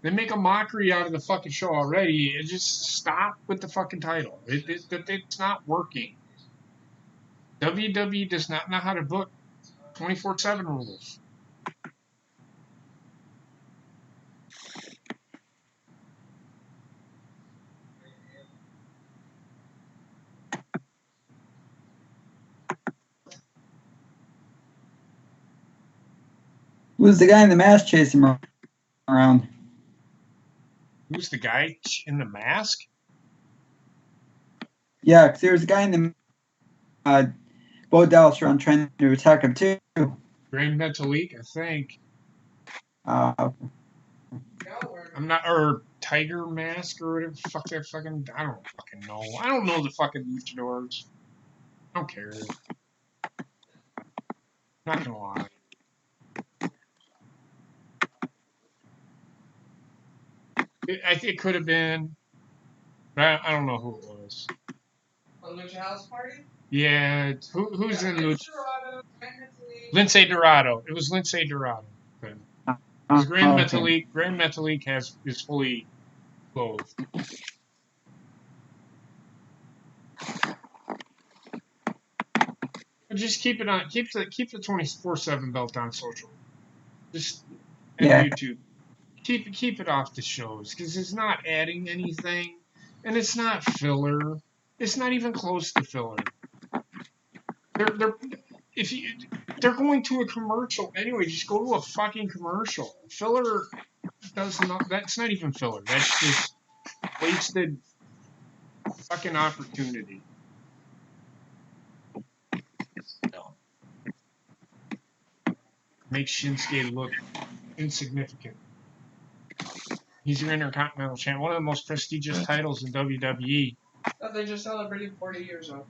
They make a mockery out of the fucking show already. And just stop with the fucking title. It's not working. WWE does not know how to book 24/7 rules. Who's the guy in the mask chasing him around? Who's the guy in the mask? Yeah, because there was a guy in the Bo Dallas around trying to attack him too. Grand Metalik, I think. Uh, I'm not, or Tiger Mask or whatever the fuck that fucking. I don't fucking know. I don't know the fucking luchadors. I don't care. Not gonna lie. I think it could have been. But I don't know who it was. A Lucha House Party? Yeah, who's in Lucha? Dorado, Metalik. Lindsay Dorado. It was Lindsay Dorado. Because Grand Metalik is fully clothed. But just keep it on. Keep the 24/7 belt on social. Just and Yeah. YouTube. Keep it off the shows because it's not adding anything, and it's not filler. It's not even close to filler. They're if you they're going to a commercial anyway. Just go to a fucking commercial. Filler does not. That's not even filler. That's just wasted fucking opportunity. No. Makes Shinsuke look insignificant. He's your Intercontinental Champion, one of the most prestigious titles in WWE. Oh, they just celebrated 40 years off.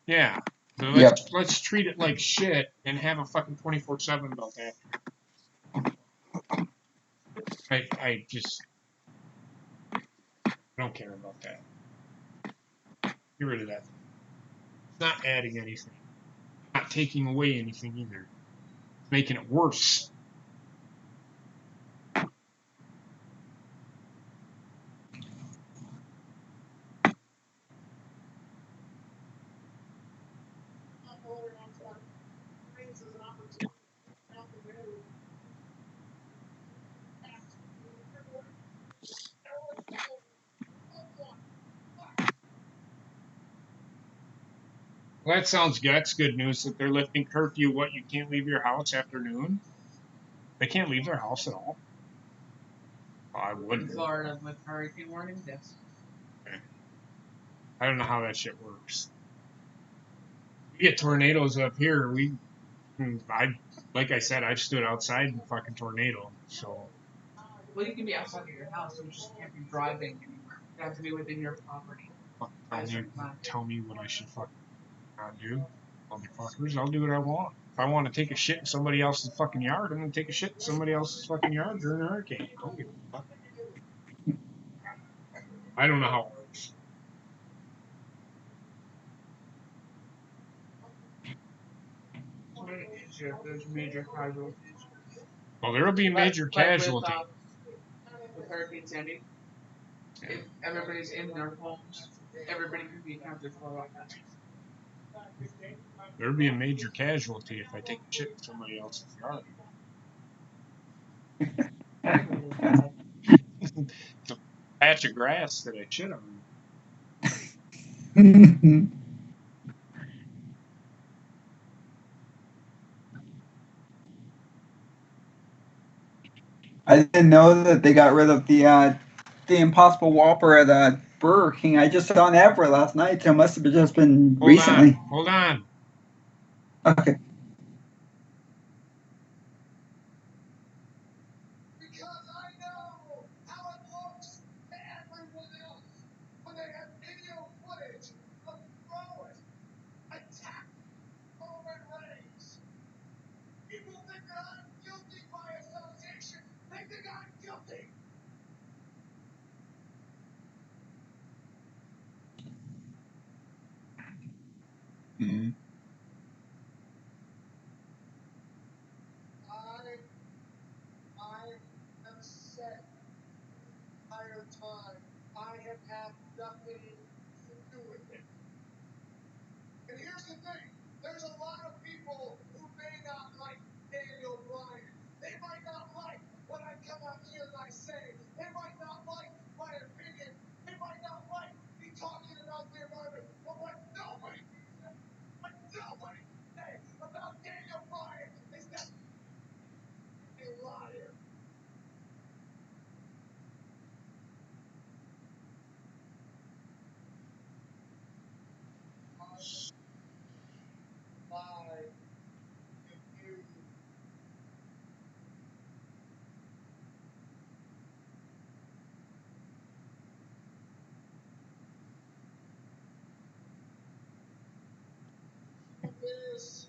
Yeah. So Yep. let's treat it like shit and have a fucking 24/7 belt after. I just don't care about that. Get rid of that. It's not adding anything. Not taking away anything either. It's making it worse. Well, that sounds good. That's good news that they're lifting curfew. What, you can't leave your house after noon? They can't leave their house at all? Oh, I In wouldn't. Florida with hurricane warnings, yes. Okay. I don't know how that shit works. We get tornadoes up here. Like I said, I've stood outside in a fucking tornado. So Well, you can be outside of your house, you just can't be driving anywhere. You have to be within your property. tell me what I should fucking not do, motherfuckers. I'll do what I want. If I want to take a shit in somebody else's fucking yard, I'm gonna take a shit in somebody else's fucking yard during a hurricane. I don't give a fuck. I don't know how it works. There's major casualties. Well, there'll be major casualty. With Hurricane Sandy, if everybody's in their homes, everybody can be accounted for like that. There'll be a major casualty if I take a shit in somebody else's yard. It's a patch of grass that I shit on. I didn't know that they got rid of the Impossible Whopper at Burger King. I just saw an advert last night, so it must have just been recently. Hold on. Okay. Because I know how it looks to everyone else when they have video footage of throwing, attacking Roman Reigns. People think that I'm guilty by association. They think I'm guilty. Mm-hmm. I am set this entire time. I have had nothing to do with it. And here's the thing. There's a lot of people who may not like Daniel Bryan. They might not like what I come out here and I say. They might not like my opinion. They might not like me talking about the environment. But what nobody can say about Daniel Bryan is that he's a liar. Lie to you. This,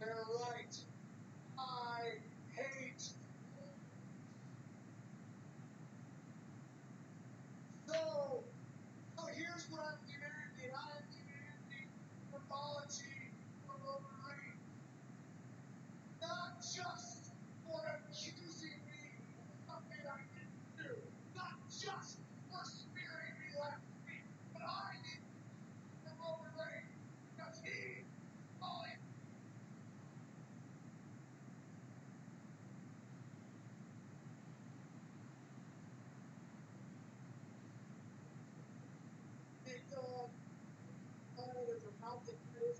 they're right. I hate. So here's what I'm demanding. I am demanding an apology from Roman Reigns. Not just for accusing me of something I didn't do. Not just for spearing me last week. But I need from Roman Reigns because he calling it as a mountain is.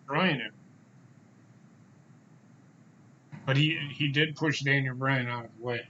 destroying him. But he did push Daniel Bryan out of the way.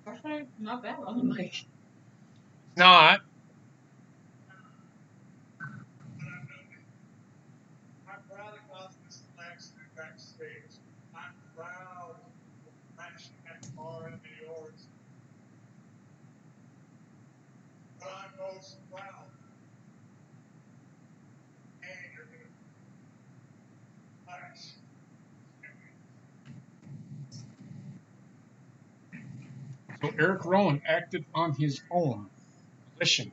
Actually, not bad on the mic. Not. So Eric Rowan acted on his own volition.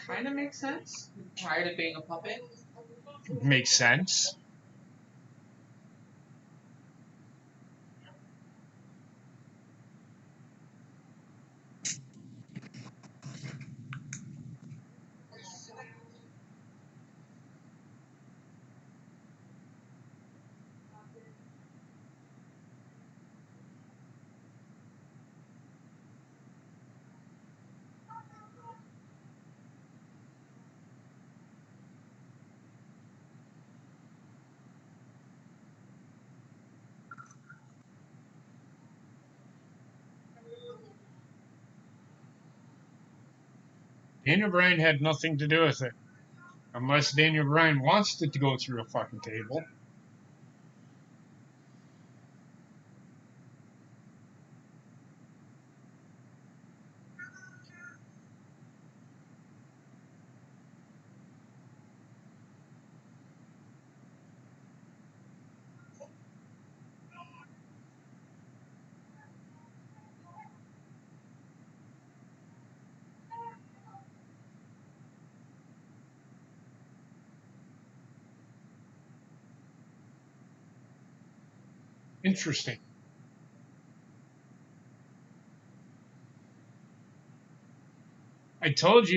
Kind of makes sense. Tired of being a puppet. Makes sense. Daniel Bryan had nothing to do with it. Unless Daniel Bryan wants it to go through a fucking table. Interesting. I told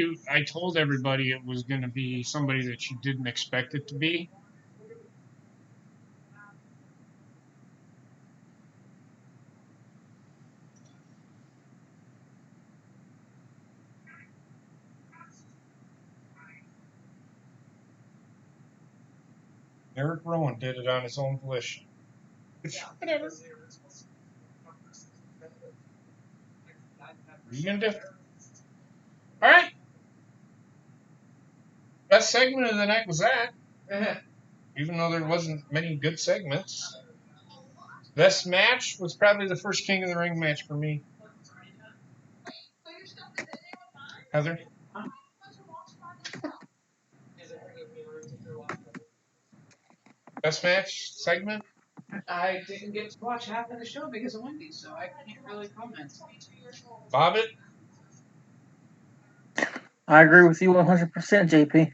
everybody it was going to be somebody that you didn't expect it to be. Eric Rowan did it on his own volition. Which, whatever. What are you going to do? All right. Best segment of the night was that. Even though there wasn't many good segments. Best match was probably the first King of the Ring match for me. Heather? Best match segment? I didn't get to watch half of the show because of Wendy, so I can't really comment. Bobbitt? I agree with you 100%, JP.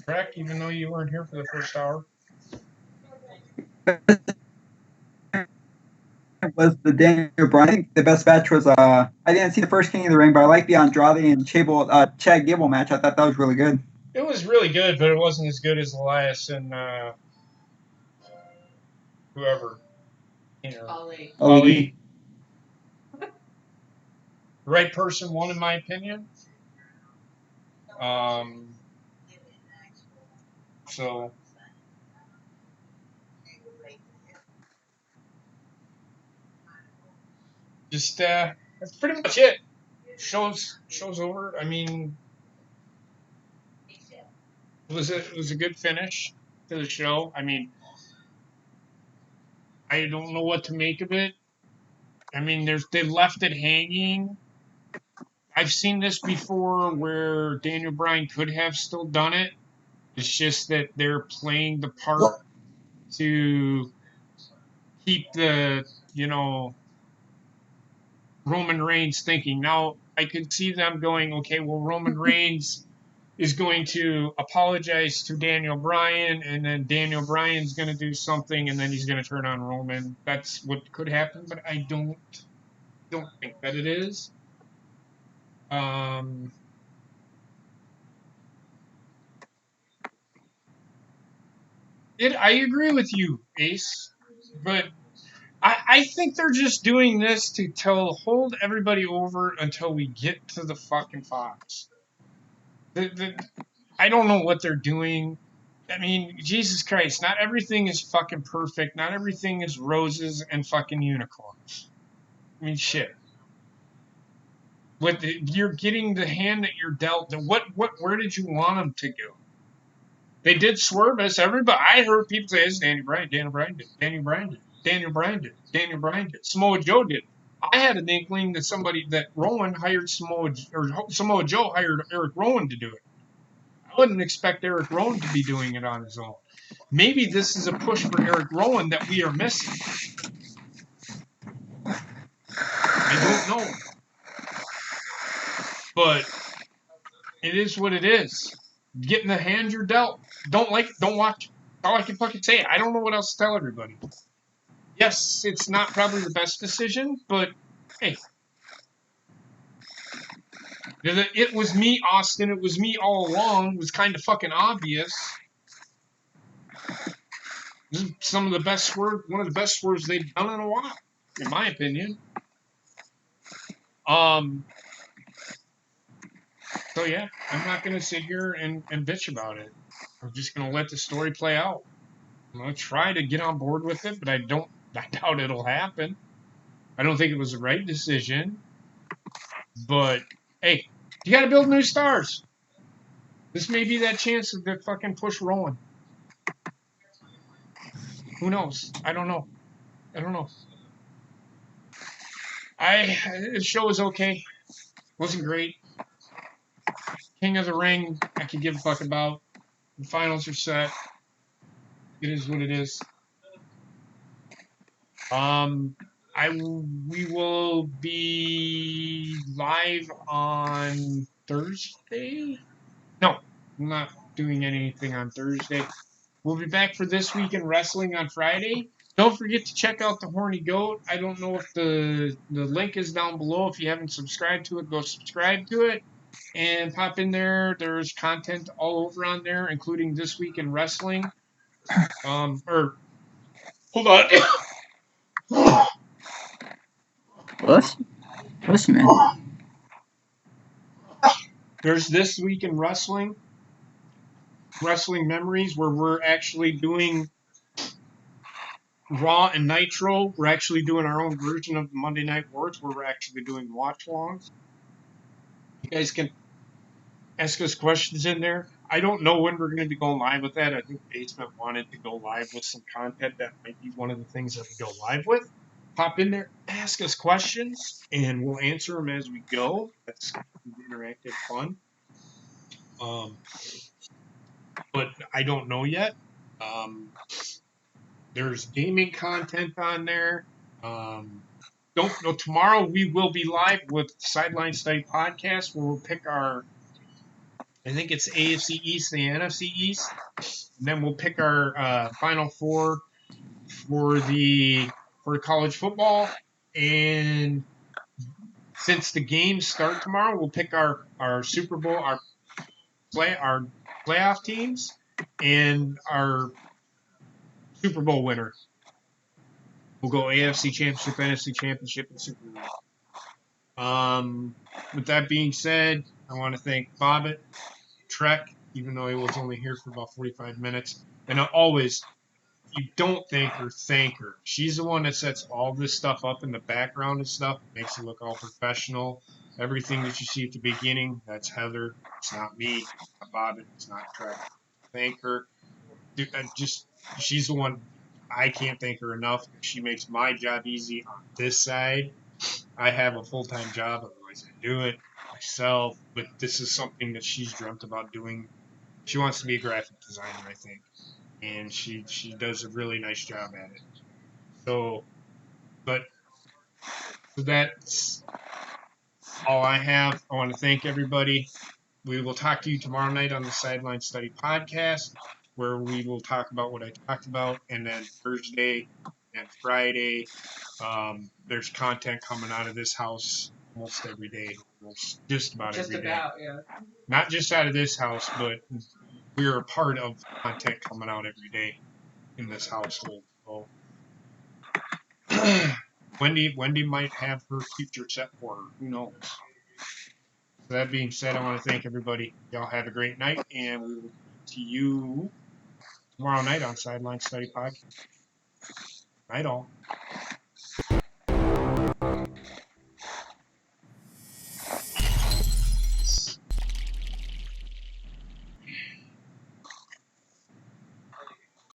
Correct, even though you weren't here for the first hour. Was the Daniel Bryan? I think the best match was I didn't see the first King of the Ring, but I like the Andrade and Chad Gable match. I thought that was really good. It was really good, but it wasn't as good as Elias and whoever. Ali. Ali. The right person won, in my opinion. So just that's pretty much it. Show's over. I mean, it was a good finish to the show. I mean, I don't know what to make of it. I mean, they left it hanging. I've seen this before where Daniel Bryan could have still done it. It's just that they're playing the part to keep the, Roman Reigns thinking. Now, I could see them going, okay, well, Roman Reigns is going to apologize to Daniel Bryan, and then Daniel Bryan's going to do something, and then he's going to turn on Roman. That's what could happen, but I don't think that it is. I agree with you, Ace, but I think they're just doing this to hold everybody over until we get to the fucking Fox. I don't know what they're doing. I mean, Jesus Christ, not everything is fucking perfect. Not everything is roses and fucking unicorns. I mean, shit. You're getting the hand that you're dealt. Where did you want them to go? They did swerve us. Everybody, I heard people say, it's Daniel Bryan, Daniel Bryan did, Daniel Bryan did, Daniel Bryan did, Daniel Bryan did, Samoa Joe did. I had an inkling that Rowan hired Samoa Joe hired Eric Rowan to do it. I wouldn't expect Eric Rowan to be doing it on his own. Maybe this is a push for Eric Rowan that we are missing. I don't know. But it is what it is. Getting the hand you're dealt. Don't watch. All I can fucking say. I don't know what else to tell everybody. Yes, it's not probably the best decision, but hey. It was me, Austin. It was me all along. It was kind of fucking obvious. This is one of the best swerves they've done in a while, in my opinion. So yeah, I'm not gonna sit here and bitch about it. I'm just gonna let the story play out. I'm gonna try to get on board with it, but I doubt it'll happen. I don't think it was the right decision. But hey, you gotta build new stars. This may be that chance to fucking push Rowan. Who knows? I don't know. The show was okay. Wasn't great. King of the Ring, I could give a fuck about. The finals are set. It is what it is. We will be live on Thursday. No, I'm not doing anything on Thursday. We'll be back for This Week in Wrestling on Friday. Don't forget to check out the Horny Goat. I don't know if the link is down below. If you haven't subscribed to it, go subscribe to it and pop in there. There's content all over on there, including This Week in Wrestling. Hold on. Bless you, man. There's This Week in Wrestling Memories, where we're actually doing Raw and Nitro. We're actually doing our own version of the Monday Night Wars, where we're actually doing watch-alongs. You guys can ask us questions in there. I don't know when we're going to be going live with that. I think Basement wanted to go live with some content. That might be one of the things that we go live with. Pop in there, ask us questions, and we'll answer them as we go. That's interactive fun. But I don't know yet. There's gaming content on there. Don't know. Tomorrow we will be live with Sideline Study Podcast, where we'll pick our, I think it's AFC East and NFC East. And then we'll pick our Final Four for college football. And since the games start tomorrow, we'll pick our Super Bowl, our playoff teams, and our Super Bowl winner. We'll go AFC Championship, NFC Championship, and Super Bowl. With that being said, I want to thank Bobbit, Trek, even though he was only here for about 45 minutes. And always, you don't thank her, thank her. She's the one that sets all this stuff up in the background and stuff, makes it look all professional. Everything that you see at the beginning, that's Heather. It's not me. It's not Bob. It's not Trevor. Thank her. She's the one. I can't thank her enough. She makes my job easy on this side. I have a full-time job, otherwise I do it myself. But this is something that she's dreamt about doing. She wants to be a graphic designer, I think, and she does a really nice job at it. So that's all I have. I want to thank everybody. We will talk to you tomorrow night on the Sideline Study podcast, where we will talk about what I talked about, and then Thursday and Friday, there's content coming out of this house almost every day, almost just about Just every day. about, yeah. Not just out of this house, but we're a part of content coming out every day in this household. So Wendy might have her future set for her. Who knows? So that being said, I want to thank everybody. Y'all have a great night, and we will see you tomorrow night on Sideline Study Podcast. Night all.